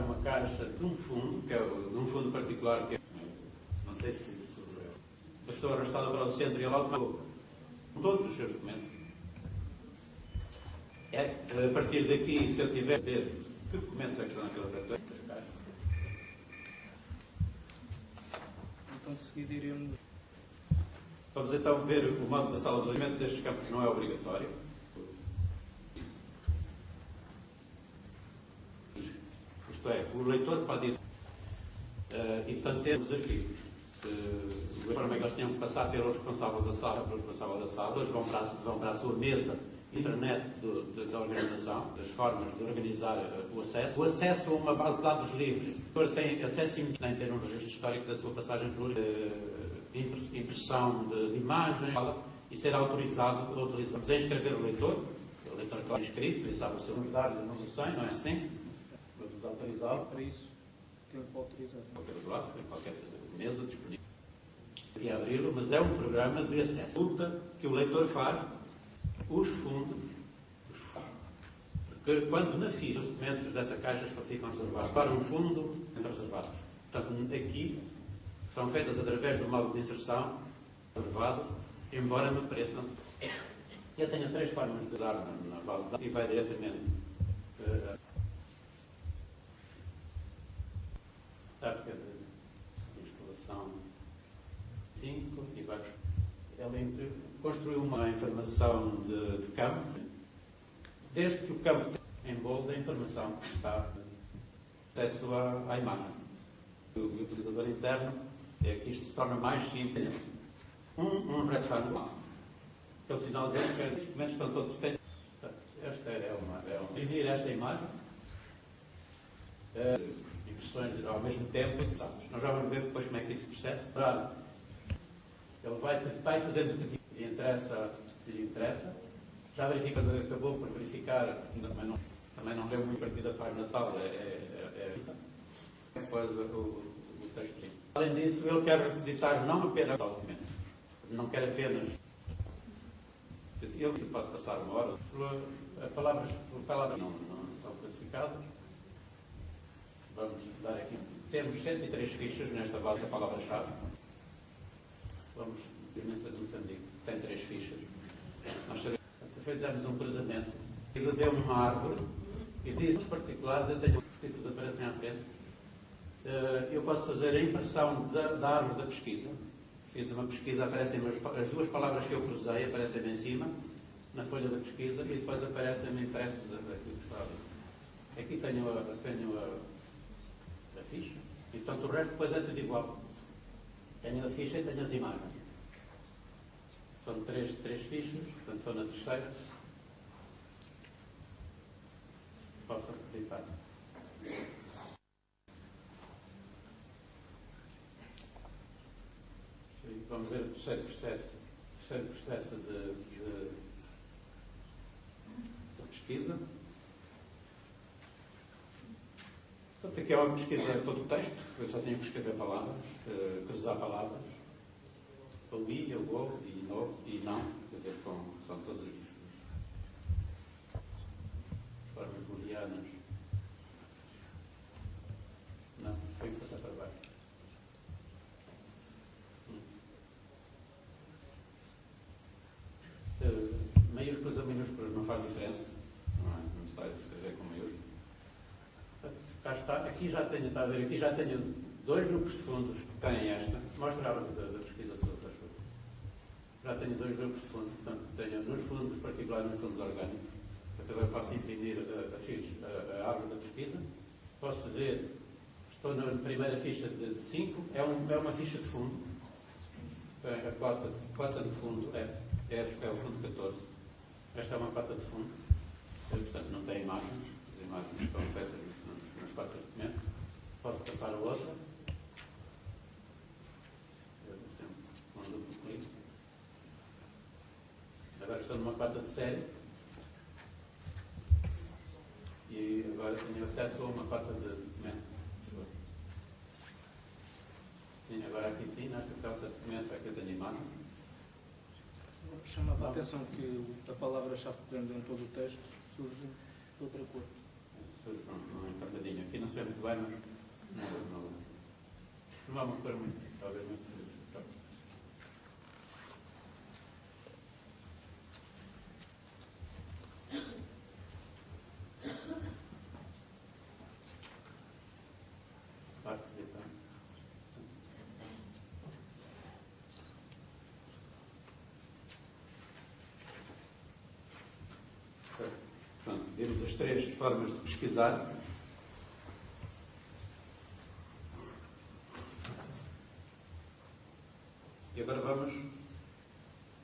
Uma caixa de um fundo, que é de um fundo particular, que é, não sei se isso. Eu estou arrastado para o centro e logo com todos os seus documentos. A partir daqui, se eu tiver a ver que documentos é que estão naquela caixa. Então, de seguida, iremos. Vamos então ver o modo da sala de alimento destes campos, não é obrigatório. Isto é, o leitor pode ir e, portanto, ter os arquivos. De forma que eles tinham que passar pelo responsável da sala, eles vão para a sua mesa internet da organização, das formas de organizar o acesso. O acesso a uma base de dados livre. O leitor tem acesso imediato a ter um registro histórico da sua passagem por impressão de imagem e ser autorizado a utilizar. Vamos inscrever o leitor que é inscrito e sabe o seu verdade não o sei, não é assim? Vamos autorizá-lo. Para isso, tempo para autorizar. Qualquer lado, em qualquer mesa disponível. Aqui a abri-lo, mas é um programa de acesso. Resulta que o leitor faz os fundos. Porque quando na ficha os documentos dessa caixa ficam reservados para um fundo, entre reservados. Portanto, aqui são feitas através do módulo de inserção reservado, embora me pareçam. Eu tenho três formas de usar na base de dados e vai diretamente. Cerca de instalação 5 e vai. Ela construiu uma informação de campo, desde que o campo tem em bold a informação que está acesso à imagem. O utilizador interno é que isto se torna mais simples. Um retângulo. Aquele sinalzinho que os documentos estão todos têm. Esta é uma. Imprimir esta imagem. Impressões ao mesmo tempo. Nós já vamos ver depois como é que isso se processa. Ele vai fazendo pedido. Lhe interessa. Já verifica, acabou por verificar. Também não leu muito a partir da página tal. Depois o texto. Além disso, ele quer requisitar não apenas o documento. Não quer apenas. Ele pode passar uma hora. Palavras não estão classificadas. Vamos dar aqui. Temos 103 fichas nesta base de palavras-chave. Vamos ver de Moçambique. Tem 3 fichas. Nós fizemos um cruzamento. Ele deu-me uma árvore e disse os particulares, eu tenho os títulos aparecem à frente. Eu posso fazer a impressão da árvore da pesquisa. Fiz uma pesquisa, aparecem as duas palavras que eu cruzei, aparecem em cima, na folha da pesquisa, e depois aparecem-me impressos daquilo que está ali. Aqui tenho a ficha, e portanto o resto depois é tudo igual. Tenho a ficha e tenho as imagens. São três fichas, portanto estou na terceira. Posso requisitar. Vamos ver o terceiro processo. terceiro processo de pesquisa. Portanto, aqui é uma pesquisa de todo o texto. Eu só tinha que escrever palavras, cruzar palavras. O I, o go, e no, e não. Quer dizer, são todas as formas booleanas. Não, tenho que passar para baixo. Maiúsculas a minúsculas não faz diferença. Não é necessário escrever com maiúsculas. Cá está, aqui já tenho, está a ver, aqui já tenho 2 grupos de fundos que têm esta. Mostra a ordem da pesquisa todas as coisas. Já tenho 2 grupos de fundos, portanto, tenho nos fundos particulares e nos fundos orgânicos. Portanto, agora posso imprimir a árvore da pesquisa. Posso ver, estou na primeira ficha de 5, é uma ficha de fundo. A cota de fundo F é o fundo 14. Esta é uma cota de fundo. Portanto, não tem imagens. As imagens estão feitas nas cotas de documento. Posso passar a outra. Um duplo clique. Agora estou numa cota de série. E agora tenho acesso a uma cota de documento. Sim, agora aqui sim, nesta cota de documento é que eu tenho imagens. Chama a atenção que a palavra-chave que temos em todo o texto surge de outra cor. Surge num encarnadinho. Aqui não se vê muito bem, mas não é uma cor muito, talvez muito feliz. Claro que sim, então. Pronto, vimos as 3 formas de pesquisar. E agora vamos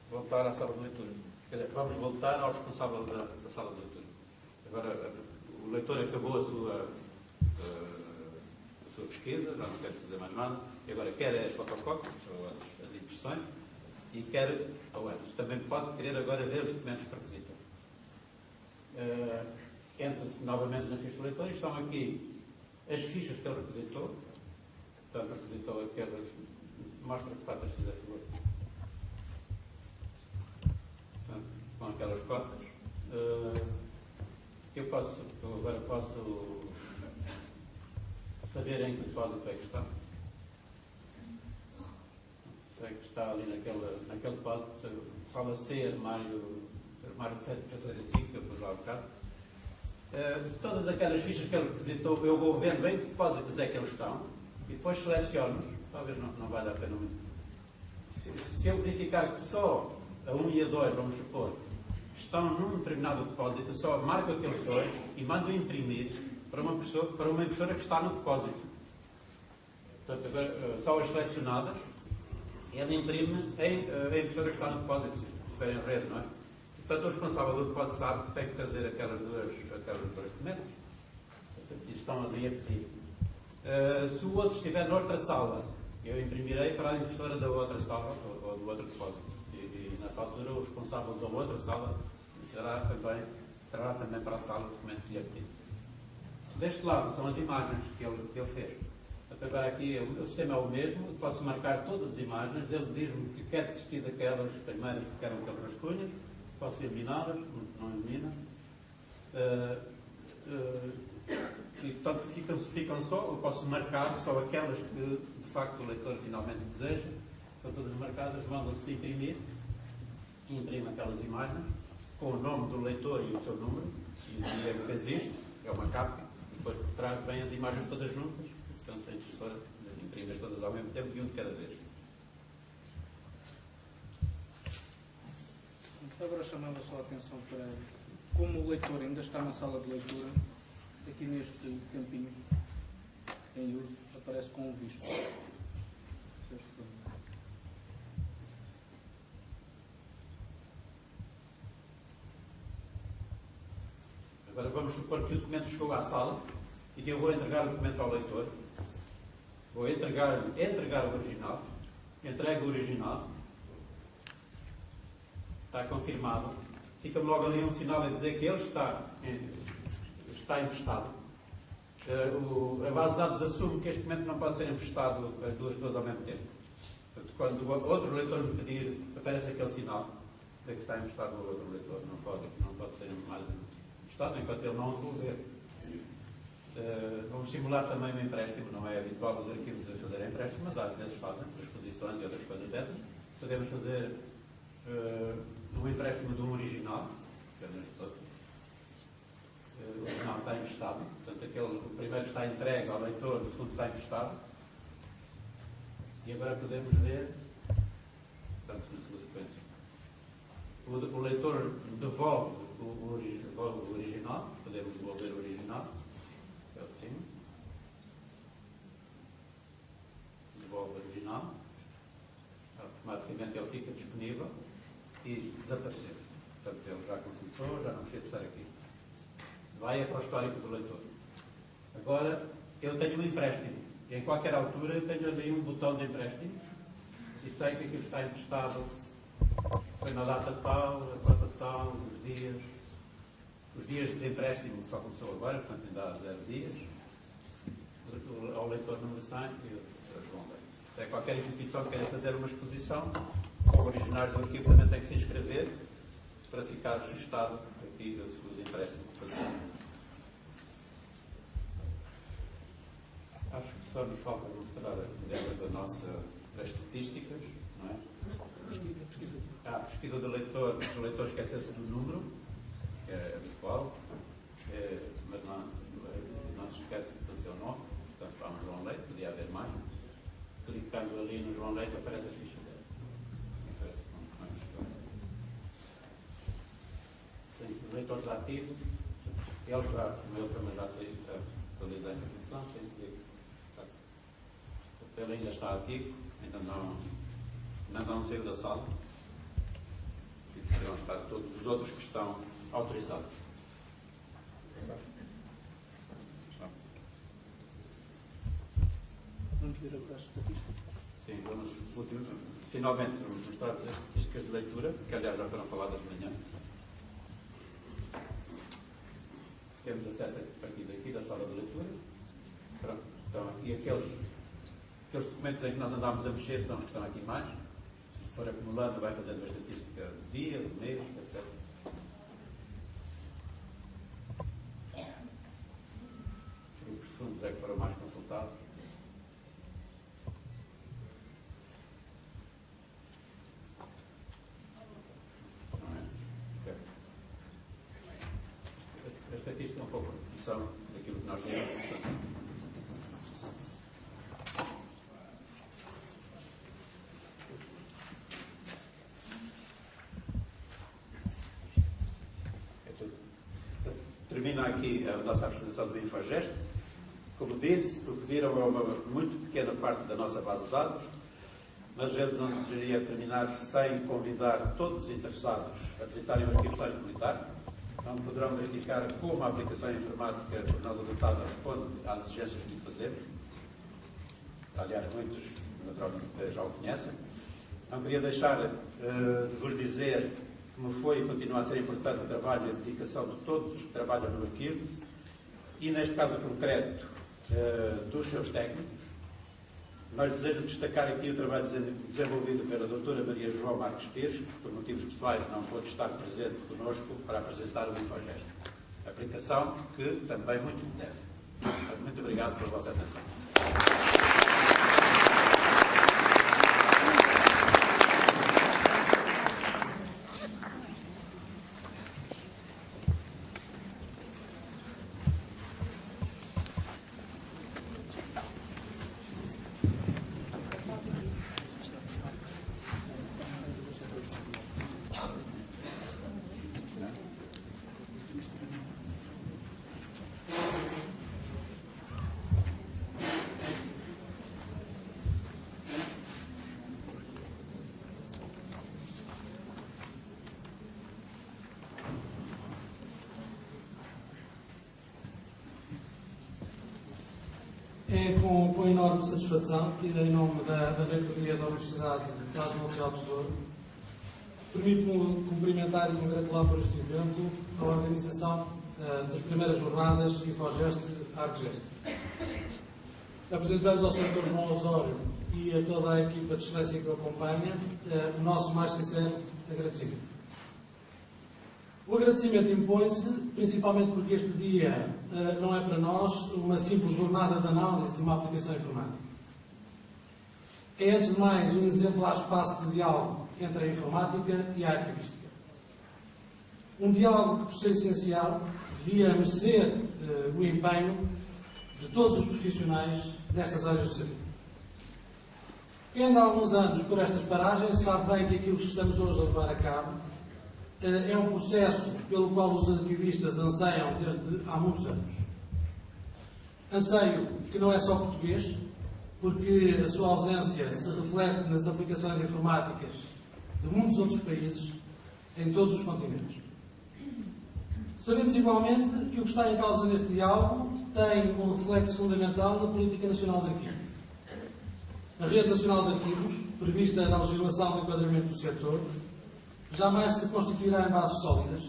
voltar à sala de leitura. Quer dizer, vamos voltar ao responsável da sala de leitura. Agora, o leitor acabou a sua pesquisa, já não quer fazer mais nada, e agora quer as fotocópias, ou as impressões, e quer, ou antes, também pode querer agora ver os documentos que requisitou. Entra-se novamente na ficha do leitor e estão aqui as fichas que ele requisitou. Portanto, requisitou aquelas. Mostra que cotas fizer favor. Portanto, com aquelas cotas. Eu agora posso saber em que depósito é que está. Sei que está ali naquele depósito. Sala C, armário 735, que eu pus lá há bocado. Todas aquelas fichas que ele requisitou, eu vou vendo em que depósitos é que eles estão e depois seleciono. Talvez não valha a pena muito. Se eu verificar que só a 1 e a 2, vamos supor, estão num determinado depósito, eu só marco aqueles 2 e mando imprimir para uma impressora que está no depósito. Portanto, agora, só as selecionadas, ele imprime a impressora que está no depósito, se estiver em rede, não é? Portanto, o responsável do depósito sabe que tem que trazer aquelas dois documentos. E estão ali a pedir. Se o outro estiver noutra sala, eu imprimirei para a impressora da outra sala ou do outro depósito. E nessa altura, o responsável da outra sala trará também para a sala o documento que lhe é pedido. Deste lado são as imagens que ele fez. Portanto, agora aqui o sistema é o mesmo, eu posso marcar todas as imagens, ele diz-me que quer desistir daquelas primeiras que eram aquelas rascunhas, posso eliminá-las, não elimina. E portanto ficam só, eu posso marcar só aquelas que de facto o leitor finalmente deseja, são todas marcadas, mandam-se imprimir, e imprime aquelas imagens com o nome do leitor e o seu número, e o dia que fez isto, é uma capa, e depois por trás vêm as imagens todas juntas, e, portanto a impressora imprime-as todas ao mesmo tempo e um de cada vez. Agora chamava só a atenção para como o leitor ainda está na sala de leitura, aqui neste campinho em uso aparece com o visto. Agora vamos supor que o documento chegou à sala e que eu vou entregar o documento ao leitor. Vou entregar o original, entrego o original. está confirmado, fica-me logo ali um sinal a dizer que ele está emprestado. A base de dados assume que este documento não pode ser emprestado às duas pessoas ao mesmo tempo. Portanto, quando outro leitor me pedir, aparece aquele sinal de que está emprestado ao outro leitor. Não pode ser mais emprestado enquanto ele não o devolver. Vamos simular também um empréstimo. Não é habitual os arquivos a fazer empréstimo, mas às vezes fazem, por exposições e outras coisas dessas. Podemos fazer um empréstimo de um original, que é neste outro. O original está emprestado, portanto, o primeiro está entregue ao leitor, o segundo está emprestado. E agora podemos ver, portanto, na sua sequência, o leitor devolve o original, podemos devolver o original, é o de cima, devolve o original, automaticamente ele fica disponível e desapareceu. Portanto, ele já consultou, já não precisa estar aqui. Vai para o histórico do leitor. Agora, eu tenho um empréstimo. E em qualquer altura eu tenho ali um botão de empréstimo e sei que aquilo está emprestado. Foi na data tal, a data tal, os dias. Os dias de empréstimo só começou agora, portanto ainda há 0 dias. Ao leitor número 100 e o Sr. João Leite. Qualquer instituição que queira fazer uma exposição, os originais do arquivo também têm que se inscrever para ficar registado aqui os empréstimos que fazemos. Acho que só nos falta mostrar dentro das estatísticas, não é? A pesquisa do leitor, o leitor esquece-se do número, que é habitual, mas não se esquece do seu nome, portanto há um João Leite, podia haver mais. Clicando ali no João Leite aparece a ficha dele. Aparece não é estranho. Sim, os leitores ativos, ele também já saiu, atualiza a informação, sem dizer. Ele ainda está ativo, ainda não saiu da sala e poderão estar todos os outros que estão autorizados. Vamos ver agora as estatísticas. Sim, finalmente vamos mostrar as estatísticas de leitura, que aliás já foram faladas de manhã. Temos acesso a partir daqui da sala de leitura. Pronto, estão aqui aqueles documentos em que nós andamos a mexer são os que estão aqui mais. Se for acumulando, vai fazendo a estatística do dia, do mês, etc. Grupos de fundos é que foram mais consultados. Não é? A estatística é um pouco repetição daquilo que nós vimos. Termina aqui a nossa apresentação do Infogest. Como disse, o que viram é uma muito pequena parte da nossa base de dados, mas eu não desejaria terminar sem convidar todos os interessados a visitarem o Arquivo Histórico Militar, onde poderão verificar como a aplicação informática por nós adotada responde às exigências que lhe fazemos. Aliás, muitos naturalmente já o conhecem. Não queria deixar de vos dizer que me foi e continua a ser importante o trabalho e a dedicação de todos os que trabalham no arquivo e, neste caso concreto, dos seus técnicos. Nós desejamos destacar aqui o trabalho desenvolvido pela doutora Maria João Marques Pires, que por motivos pessoais não pôde estar presente connosco para apresentar o Infogest. Aplicação que também muito me deve. Muito obrigado pela vossa atenção. É com enorme satisfação que, em nome da Reitoria da Universidade de Carlos Montes Alves de Douro, Permito-me cumprimentar e congratular por este evento a organização das primeiras jornadas InfoGest ArcGest. Apresentamos ao Sr. João Osório e a toda a equipa de excelência que o acompanha o nosso mais sincero agradecimento. O agradecimento impõe-se, principalmente porque este dia não é para nós uma simples jornada de análise de uma aplicação informática. É, antes de mais, um exemplar espaço de diálogo entre a informática e a arquivística. Um diálogo que, por ser essencial, devia merecer o empenho de todos os profissionais destas áreas do saber. Quem anda há alguns anos por estas paragens sabe bem que aquilo que estamos hoje a levar a cabo é um processo pelo qual os arquivistas anseiam desde há muitos anos. Anseio que não é só português, porque a sua ausência se reflete nas aplicações informáticas de muitos outros países, em todos os continentes. Sabemos igualmente que o que está em causa neste diálogo tem um reflexo fundamental na Política Nacional de Arquivos. A Rede Nacional de Arquivos, prevista na legislação de enquadramento do setor, jamais se constituirá em bases sólidas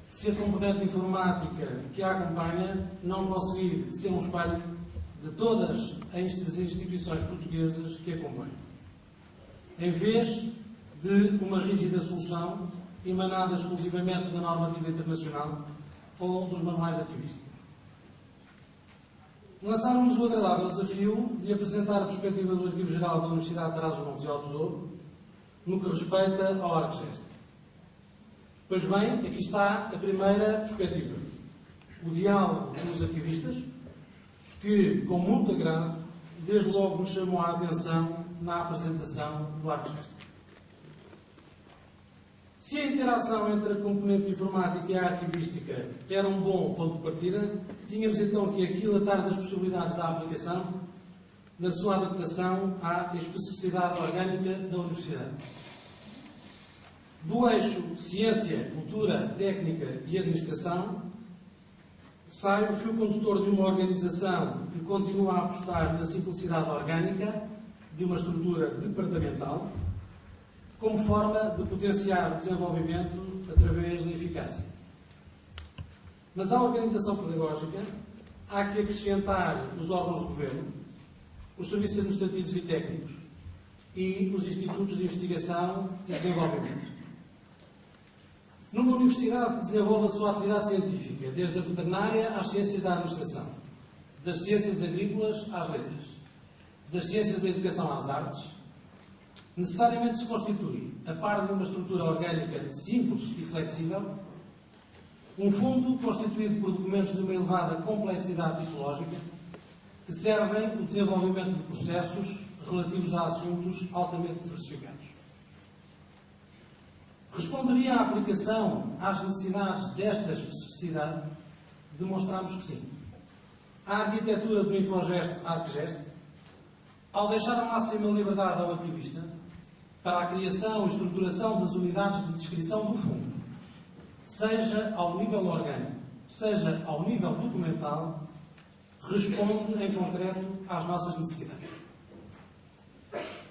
se a componente informática que a acompanha não conseguir ser um espelho de todas as instituições portuguesas que a compõem. Em vez de uma rígida solução emanada exclusivamente da normativa internacional ou dos manuais de arquivística. Lançámos o agradável desafio de apresentar a perspectiva do Arquivo Geral da Universidade de Trás-os-Montes e Alto Douro no que respeita ao ArcGest. Pois bem, aqui está a primeira perspectiva. O diálogo com os arquivistas, que, com muito agrado, desde logo nos chamou a atenção na apresentação do ArcGest. Se a interação entre a componente informática e a arquivística era um bom ponto de partida, tínhamos então que aquilatar das possibilidades da aplicação na sua adaptação à especificidade orgânica da Universidade. Do eixo ciência, cultura, técnica e administração, sai o fio condutor de uma organização que continua a apostar na simplicidade orgânica de uma estrutura departamental, como forma de potenciar o desenvolvimento através da eficácia. Mas à organização pedagógica há que acrescentar os órgãos de governo, os serviços administrativos e técnicos e os institutos de investigação e desenvolvimento. Numa universidade que desenvolve a sua atividade científica, desde a veterinária às ciências da administração, das ciências agrícolas às letras, das ciências da educação às artes, necessariamente se constitui, a par de uma estrutura orgânica simples e flexível, um fundo constituído por documentos de uma elevada complexidade tipológica que servem o desenvolvimento de processos relativos a assuntos altamente diversificados. Responderia a aplicação às necessidades desta especificidade? Demonstramos que sim. A arquitetura do InfoGest ArcGest, ao deixar a máxima liberdade ao arquivista para a criação e estruturação das unidades de descrição do fundo, seja ao nível orgânico, seja ao nível documental, responde em concreto às nossas necessidades.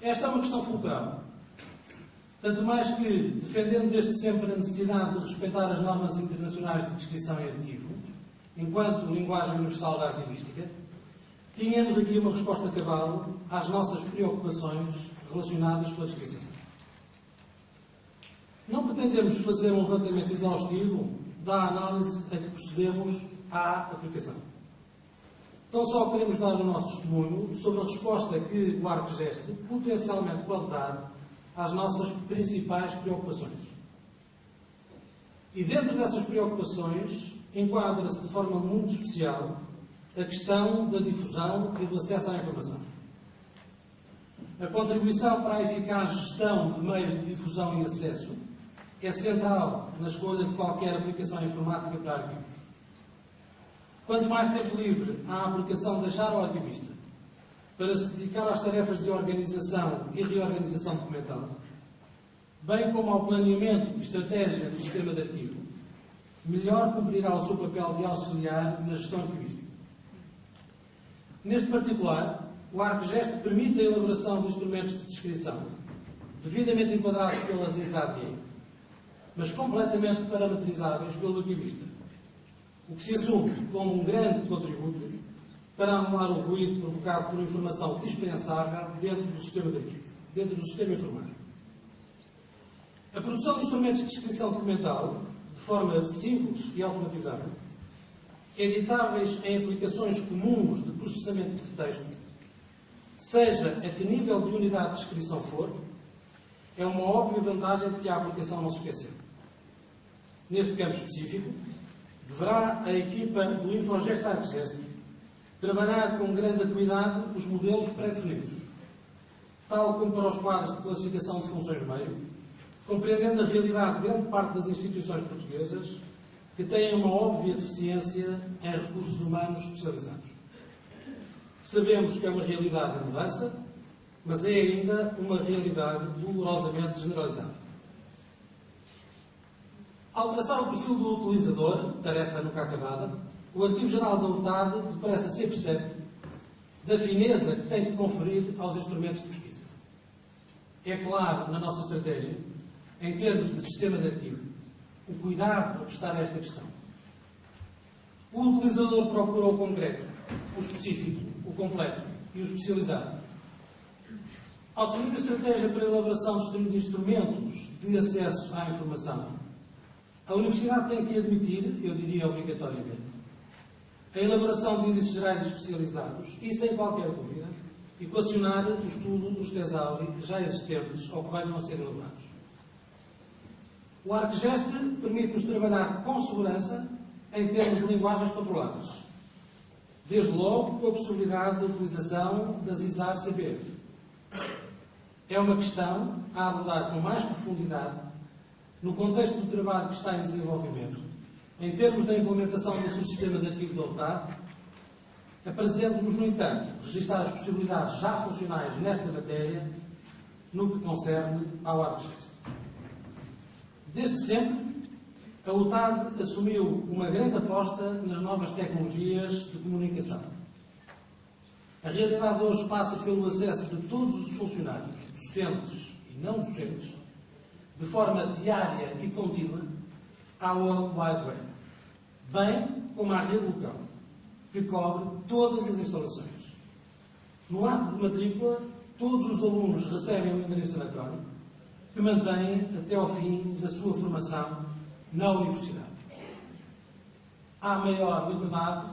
Esta é uma questão fulcral. Tanto mais que, defendendo desde sempre a necessidade de respeitar as normas internacionais de descrição e arquivo, enquanto linguagem universal da arquivística, tínhamos aqui uma resposta cabal às nossas preocupações relacionadas com a descrição. Não pretendemos fazer um levantamento exaustivo da análise a que procedemos à aplicação. Então só queremos dar o nosso testemunho sobre a resposta que o ArcGest potencialmente pode dar às nossas principais preocupações. E dentro dessas preocupações enquadra-se de forma muito especial a questão da difusão e do acesso à informação. A contribuição para a eficaz gestão de meios de difusão e acesso é central na escolha de qualquer aplicação informática para arquivos. Quanto mais tempo livre a aplicação deixar ao arquivista para se dedicar às tarefas de organização e reorganização documental, bem como ao planeamento e estratégia do sistema de arquivo, melhor cumprirá o seu papel de auxiliar na gestão arquivística. Neste particular, o ArcGest permite a elaboração de instrumentos de descrição, devidamente enquadrados pelas ISADG, mas completamente parametrizáveis pelo arquivista, o que se assume como um grande contributo para anular o ruído provocado por informação dispensável dentro do sistema de arquivo, dentro do sistema informático. A produção de instrumentos de descrição documental, de forma simples e automatizada, editáveis em aplicações comuns de processamento de texto, seja a que nível de unidade de descrição for, é uma óbvia vantagem de que a aplicação não se esqueceu. Neste campo específico, deverá a equipa do Infogest ArcGest trabalhar com grande acuidade os modelos pré-definidos, tal como para os quadros de classificação de funções meio, compreendendo a realidade de grande parte das instituições portuguesas que têm uma óbvia deficiência em recursos humanos especializados. Sabemos que é uma realidade em mudança, mas é ainda uma realidade dolorosamente generalizada. Ao traçar o perfil do utilizador, tarefa nunca acabada, o Arquivo Geral da UTAD depressa se apercebe da fineza que tem que conferir aos instrumentos de pesquisa. É claro, na nossa estratégia, em termos de sistema de arquivo, o cuidado a prestar a esta questão. O utilizador procura o concreto, o específico, o completo e o especializado. Ao definir a estratégia para a elaboração de instrumentos de acesso à informação, a Universidade tem que admitir, eu diria obrigatoriamente, a elaboração de índices gerais e especializados e, sem qualquer dúvida, equacionar o estudo dos TESAURI já existentes ou que venham a ser elaborados. O ArcGest permite-nos trabalhar com segurança em termos de linguagens controladas, desde logo com a possibilidade de utilização das ISAR CPF. É uma questão a abordar com mais profundidade no contexto do trabalho que está em desenvolvimento, em termos da implementação do subsistema de arquivo da UTAD, apresentando-nos, no entanto, registrar as possibilidades já funcionais nesta matéria no que concerne ao ArcGest. Desde sempre, a UTAD assumiu uma grande aposta nas novas tecnologias de comunicação. A realidade hoje passa pelo acesso de todos os funcionários, docentes e não docentes, de forma diária e contínua, à World Wide Web, bem como à rede local, que cobre todas as instalações. No ato de matrícula, todos os alunos recebem um endereço eletrónico que mantêm até ao fim da sua formação na universidade. À maior liberdade,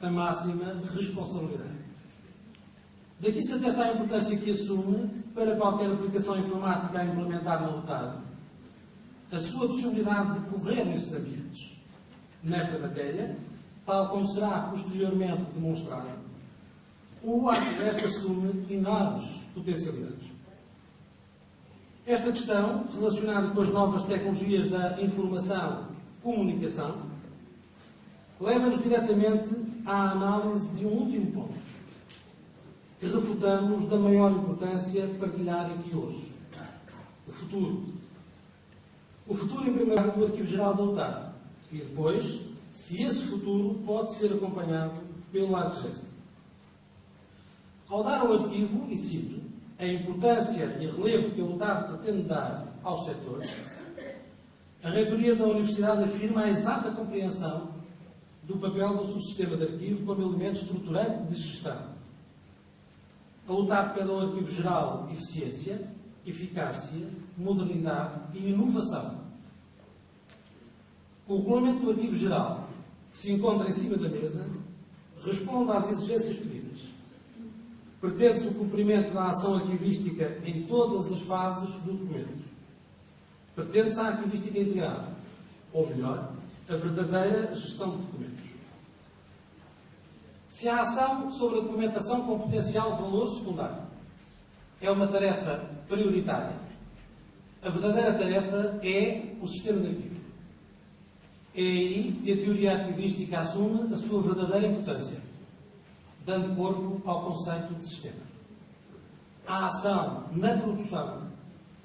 a máxima responsabilidade. Daqui se atesta a importância que assume, para qualquer aplicação informática a implementar na UTAD, a sua possibilidade de correr nestes ambientes. Nesta matéria, tal como será posteriormente demonstrado, o ArcGest assume enormes potencialidades. Esta questão, relacionada com as novas tecnologias da informação-comunicação, leva-nos diretamente à análise de um último ponto, que refutamos da maior importância partilhar aqui hoje. O futuro. O futuro, em primeiro lugar, do Arquivo Geral da UTAD. E depois, se esse futuro pode ser acompanhado pelo ArcGest. Ao dar ao arquivo, e cito, a importância e relevo que a UTAD pretende dar ao setor, a reitoria da Universidade afirma a exata compreensão do papel do subsistema de arquivo como elemento estruturante de gestão. A UTAD pede ao Arquivo Geral eficiência, eficácia, modernidade e inovação. O regulamento do Arquivo Geral, que se encontra em cima da mesa, responde às exigências pedidas. Pretende-se o cumprimento da ação arquivística em todas as fases do documento. Pretende-se a arquivística integrada, ou melhor, a verdadeira gestão de documentos. Se a ação sobre a documentação com potencial valor secundário é uma tarefa prioritária, a verdadeira tarefa é o sistema de arquivo. É aí que a teoria arquivística assume a sua verdadeira importância, dando corpo ao conceito de sistema. A ação na produção,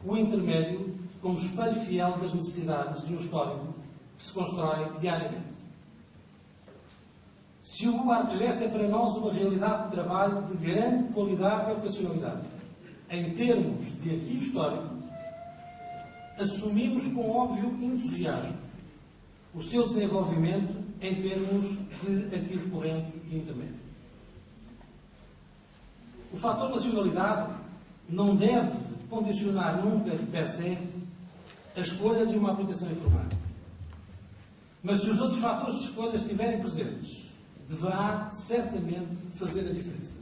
o intermédio como espelho fiel das necessidades de um histórico que se constrói diariamente. Se o ArcGest é para nós uma realidade de trabalho de grande qualidade e operacionalidade, em termos de arquivo histórico, assumimos com óbvio entusiasmo o seu desenvolvimento em termos de arquivo corrente e intermédio. O fator nacionalidade não deve condicionar nunca de per se a escolha de uma aplicação informática. Mas se os outros fatores de escolha estiverem presentes, deverá certamente fazer a diferença.